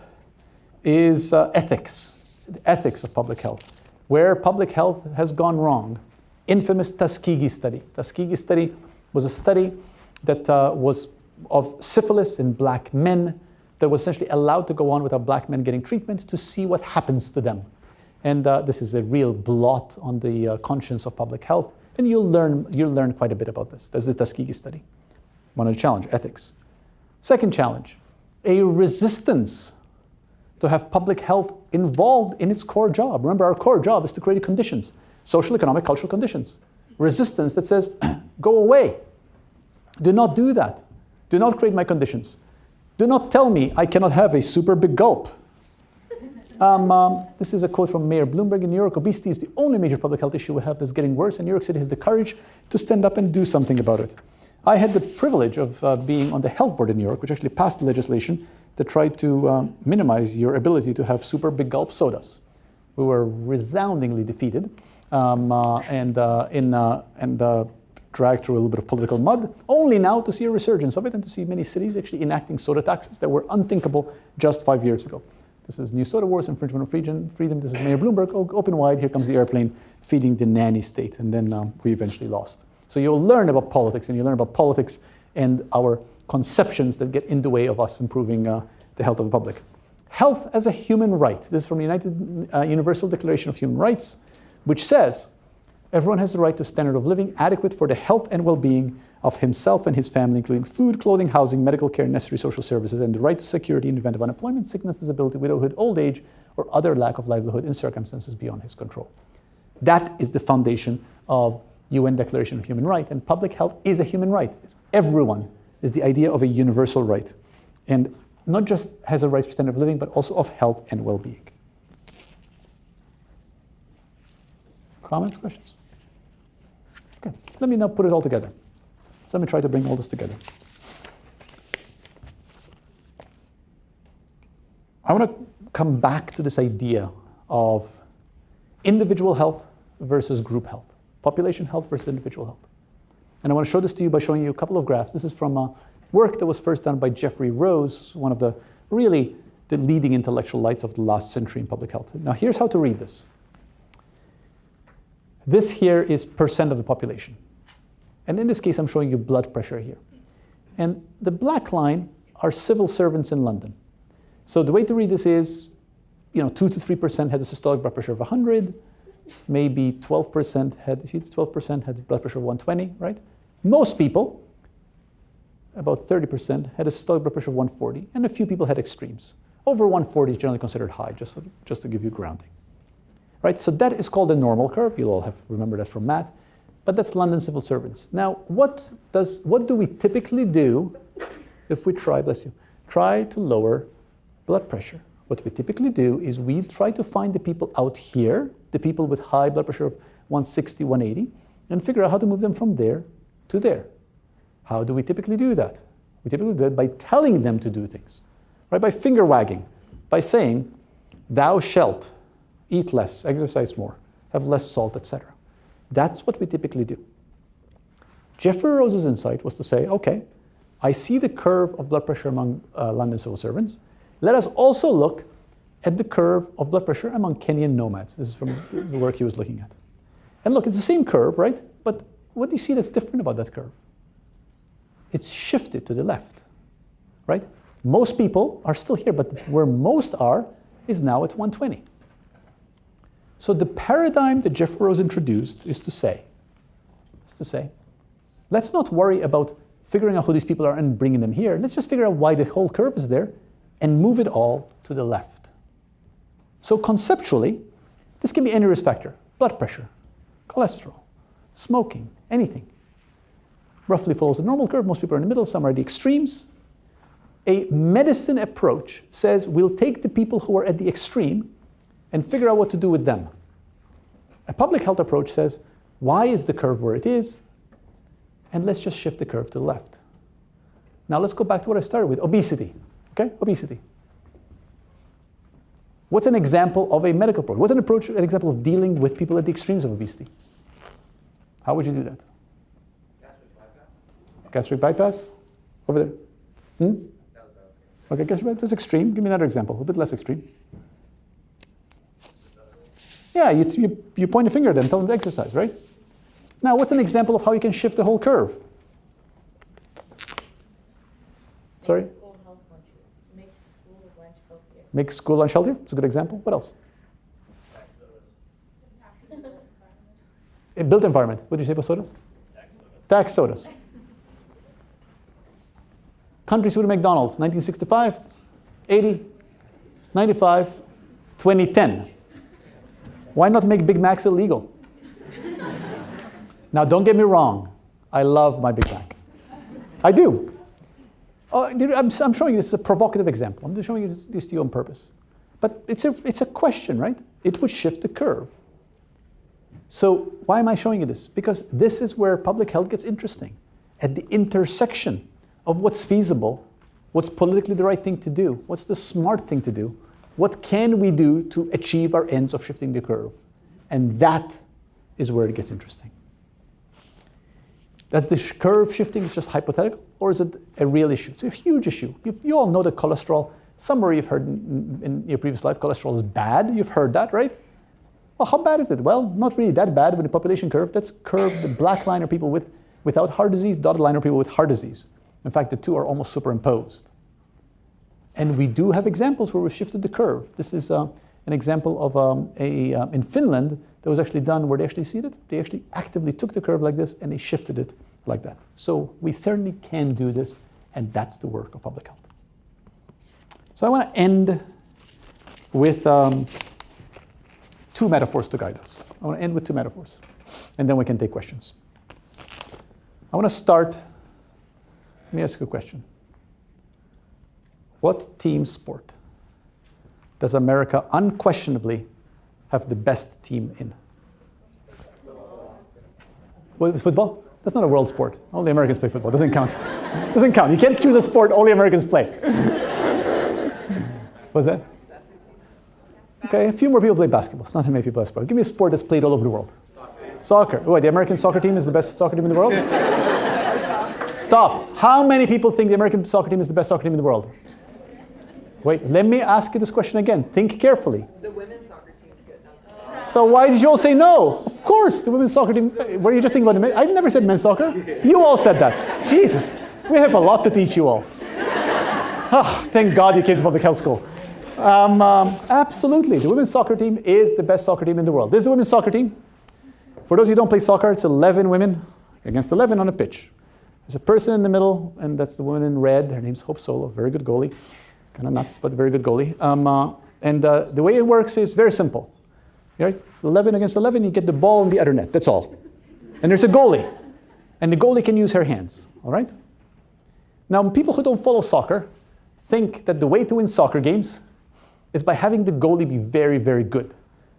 is ethics, the ethics of public health, where public health has gone wrong. Infamous Tuskegee study. Tuskegee study was a study that was of syphilis in black men that was essentially allowed to go on without black men getting treatment to see what happens to them. And this is a real blot on the conscience of public health. And you'll learn quite a bit about this. That's the Tuskegee study. One of the challenge, ethics. Second challenge, a resistance to have public health involved in its core job. Remember, our core job is to create conditions, social, economic, cultural conditions. Resistance that says, go away. Do not do that. Do not create my conditions. Do not tell me I cannot have a super big gulp. This is a quote from Mayor Bloomberg in New York. Obesity is the only major public health issue we have that's getting worse, and New York City has the courage to stand up and do something about it. I had the privilege of being on the health board in New York, which actually passed legislation that tried to minimize your ability to have super big gulp sodas. We were resoundingly defeated, and dragged through a little bit of political mud, only now to see a resurgence of it and to see many cities actually enacting soda taxes that were unthinkable just 5 years ago. This is New Soda Wars, infringement of freedom. This is Mayor Bloomberg, open wide. Here comes the airplane feeding the nanny state. And then we eventually lost. So you'll learn about politics, and you learn about politics and our conceptions that get in the way of us improving the health of the public. Health as a human right. This is from the Universal Declaration of Human Rights, which says, everyone has the right to a standard of living adequate for the health and well-being of himself and his family, including food, clothing, housing, medical care, and necessary social services, and the right to security in the event of unemployment, sickness, disability, widowhood, old age, or other lack of livelihood in circumstances beyond his control. That is the foundation of UN Declaration of Human Rights, and public health is a human right. It's everyone is the idea of a universal right, and not just has a right for standard of living, but also of health and well-being. Comments, questions? Okay, let me now put it all together. So let me try to bring all this together. I want to come back to this idea of individual health versus group health, population health versus individual health. And I want to show this to you by showing you a couple of graphs. This is from work that was first done by Jeffrey Rose, one of the leading intellectual lights of the last century in public health. Now here's how to read this. This here is percent of the population. And in this case, I'm showing you blood pressure here. And the black line are civil servants in London. So the way to read this is, 2 to 3% had a systolic blood pressure of 100, maybe 12% had, 12% had blood pressure of 120, right? Most people, about 30%, had a systolic blood pressure of 140, and a few people had extremes. Over 140 is generally considered high, just to give you grounding. Right? So that is called a normal curve. You'll all have remembered that from math. But that's London civil servants. Now, what do we typically do if we try to lower blood pressure? What we typically do is we try to find the people out here, the people with high blood pressure of 160, 180, and figure out how to move them from there to there. How do we typically do that? We typically do it by telling them to do things, right? By finger wagging, by saying, thou shalt eat less, exercise more, have less salt, etc. That's what we typically do. Jeffrey Rose's insight was to say, okay, I see the curve of blood pressure among London civil servants. Let us also look at the curve of blood pressure among Kenyan nomads. This is from the work he was looking at. And look, it's the same curve, right? But what do you see that's different about that curve? It's shifted to the left, right? Most people are still here, but where most are is now at 120. So the paradigm that Jeffrey Rose introduced is to say, let's not worry about figuring out who these people are and bringing them here. Let's just figure out why the whole curve is there and move it all to the left. So conceptually, this can be any risk factor: blood pressure, cholesterol, smoking, anything. Roughly follows the normal curve. Most people are in the middle, some are at the extremes. A medicine approach says we'll take the people who are at the extreme and figure out what to do with them. A public health approach says, why is the curve where it is? And let's just shift the curve to the left. Now let's go back to what I started with, obesity. Okay, obesity. What's an example of a medical approach? What's an example of dealing with people at the extremes of obesity? How would you do that? Gastric bypass? Over there. Okay, gastric bypass is extreme. Give me another example, a bit less extreme. Yeah, you point a finger at them, tell them to exercise, right? Now, what's an example of how you can shift the whole curve? Sorry? School health lunch. Make school lunch healthier. Make school lunch healthier? It's a good example. What else? A built environment. What did you say about sodas? Tax sodas. Countries with McDonald's, 1965, 80, 95, 2010. Why not make Big Macs illegal? Now, don't get me wrong. I love my Big Mac. I do. I'm showing you this as a provocative example. I'm just showing you this to you on purpose. But it's a question, right? It would shift the curve. So why am I showing you this? Because this is where public health gets interesting. At the intersection of what's feasible, what's politically the right thing to do, what's the smart thing to do, what can we do to achieve our ends of shifting the curve? And that is where it gets interesting. Does the curve shifting is just hypothetical, or is it a real issue? It's a huge issue. You all know that cholesterol, somewhere you've heard in your previous life, cholesterol is bad. You've heard that, right? Well, how bad is it? Well, not really that bad with the population curve. That's curve, the black line are people without heart disease, dotted line are people with heart disease. In fact, the two are almost superimposed. And we do have examples where we've shifted the curve. This is an example of in Finland that was actually done where they actually see it. They actually actively took the curve like this and they shifted it like that. So we certainly can do this, and that's the work of public health. So I want to end with two metaphors to guide us. I want to end with two metaphors, and then we can take questions. I want to start, let me ask you a question. What team sport does America unquestionably have the best team in? What, football? That's not a world sport. Only Americans play football. Doesn't count. Doesn't count. You can't choose a sport only Americans play. What's that? Okay, a few more people play basketball. It's not that many people play sport. Give me a sport that's played all over the world. Soccer. What, the American soccer team is the best soccer team in the world? Stop. How many people think the American soccer team is the best soccer team in the world? Wait, let me ask you this question again. Think carefully. The women's soccer team's good now. So why did you all say no? Of course, the women's soccer team. What are you just thinking about the men? I've never said men's soccer. You all said that. Jesus, we have a lot to teach you all. Oh, thank God you came to public health school. Absolutely, the women's soccer team is the best soccer team in the world. This is the women's soccer team. For those who don't play soccer, it's 11 women against 11 on a pitch. There's a person in the middle, and that's the woman in red. Her name's Hope Solo, very good goalie. Kind of nuts, but very good goalie. The way it works is very simple. Right? 11 against 11, you get the ball in the other net. That's all. And there's a goalie. And the goalie can use her hands. All right? Now, people who don't follow soccer think that the way to win soccer games is by having the goalie be very, very good.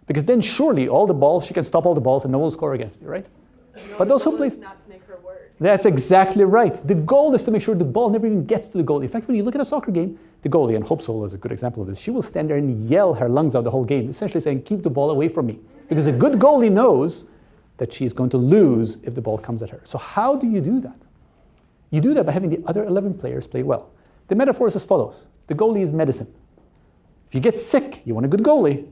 Because then surely all the balls, she can stop all the balls and no one will score against you, right? No, but those who play... not to make her work. That's exactly right. The goal is to make sure the ball never even gets to the goalie. In fact, when you look at a soccer game, the goalie, and Hope Solo is a good example of this, she will stand there and yell her lungs out the whole game, essentially saying, keep the ball away from me. Because a good goalie knows that she's going to lose if the ball comes at her. So how do you do that? You do that by having the other 11 players play well. The metaphor is as follows. The goalie is medicine. If you get sick, you want a good goalie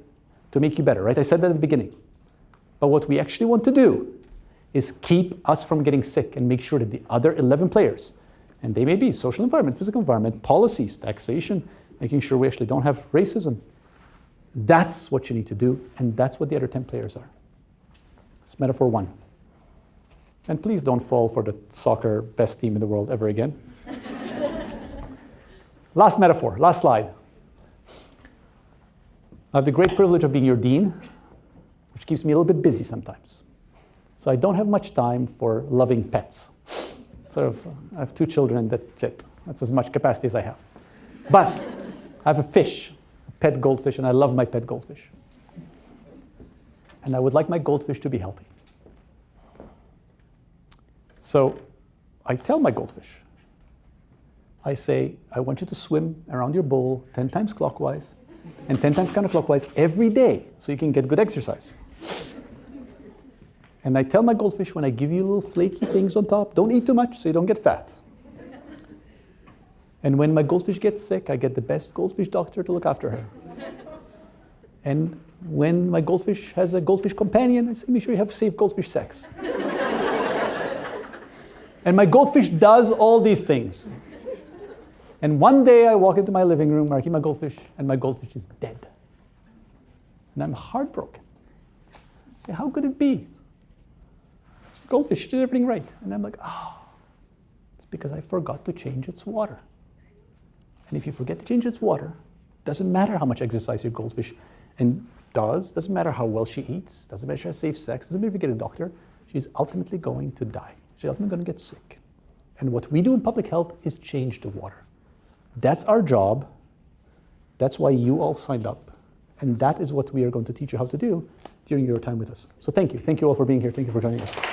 to make you better, right? I said that at the beginning. But what we actually want to do is keep us from getting sick and make sure that the other 11 players, and they may be social environment, physical environment, policies, taxation, making sure we actually don't have racism. That's what you need to do, and that's what the other 10 players are. It's metaphor one. And please don't fall for the soccer best team in the world ever again. Last metaphor, last slide. I have the great privilege of being your dean, which keeps me a little bit busy sometimes. So I don't have much time for loving pets. I have 2 children and that's it. That's as much capacity as I have. But I have a fish, a pet goldfish, and I love my pet goldfish. And I would like my goldfish to be healthy. So I tell my goldfish, I say, I want you to swim around your bowl 10 times clockwise and 10 times counterclockwise every day so you can get good exercise. And I tell my goldfish, when I give you little flaky things on top, don't eat too much so you don't get fat. And when my goldfish gets sick, I get the best goldfish doctor to look after her. And when my goldfish has a goldfish companion, I say, make sure you have safe goldfish sex. And my goldfish does all these things. And one day I walk into my living room where I keep my goldfish, and my goldfish is dead. And I'm heartbroken. I say, how could it be? The goldfish did everything right. And I'm like, oh, it's because I forgot to change its water. And if you forget to change its water, doesn't matter how much exercise your goldfish doesn't matter how well she eats, doesn't matter if she has safe sex, doesn't matter if you get a doctor, she's ultimately going to die. She's ultimately going to get sick. And what we do in public health is change the water. That's our job. That's why you all signed up. And that is what we are going to teach you how to do during your time with us. So thank you. Thank you all for being here. Thank you for joining us.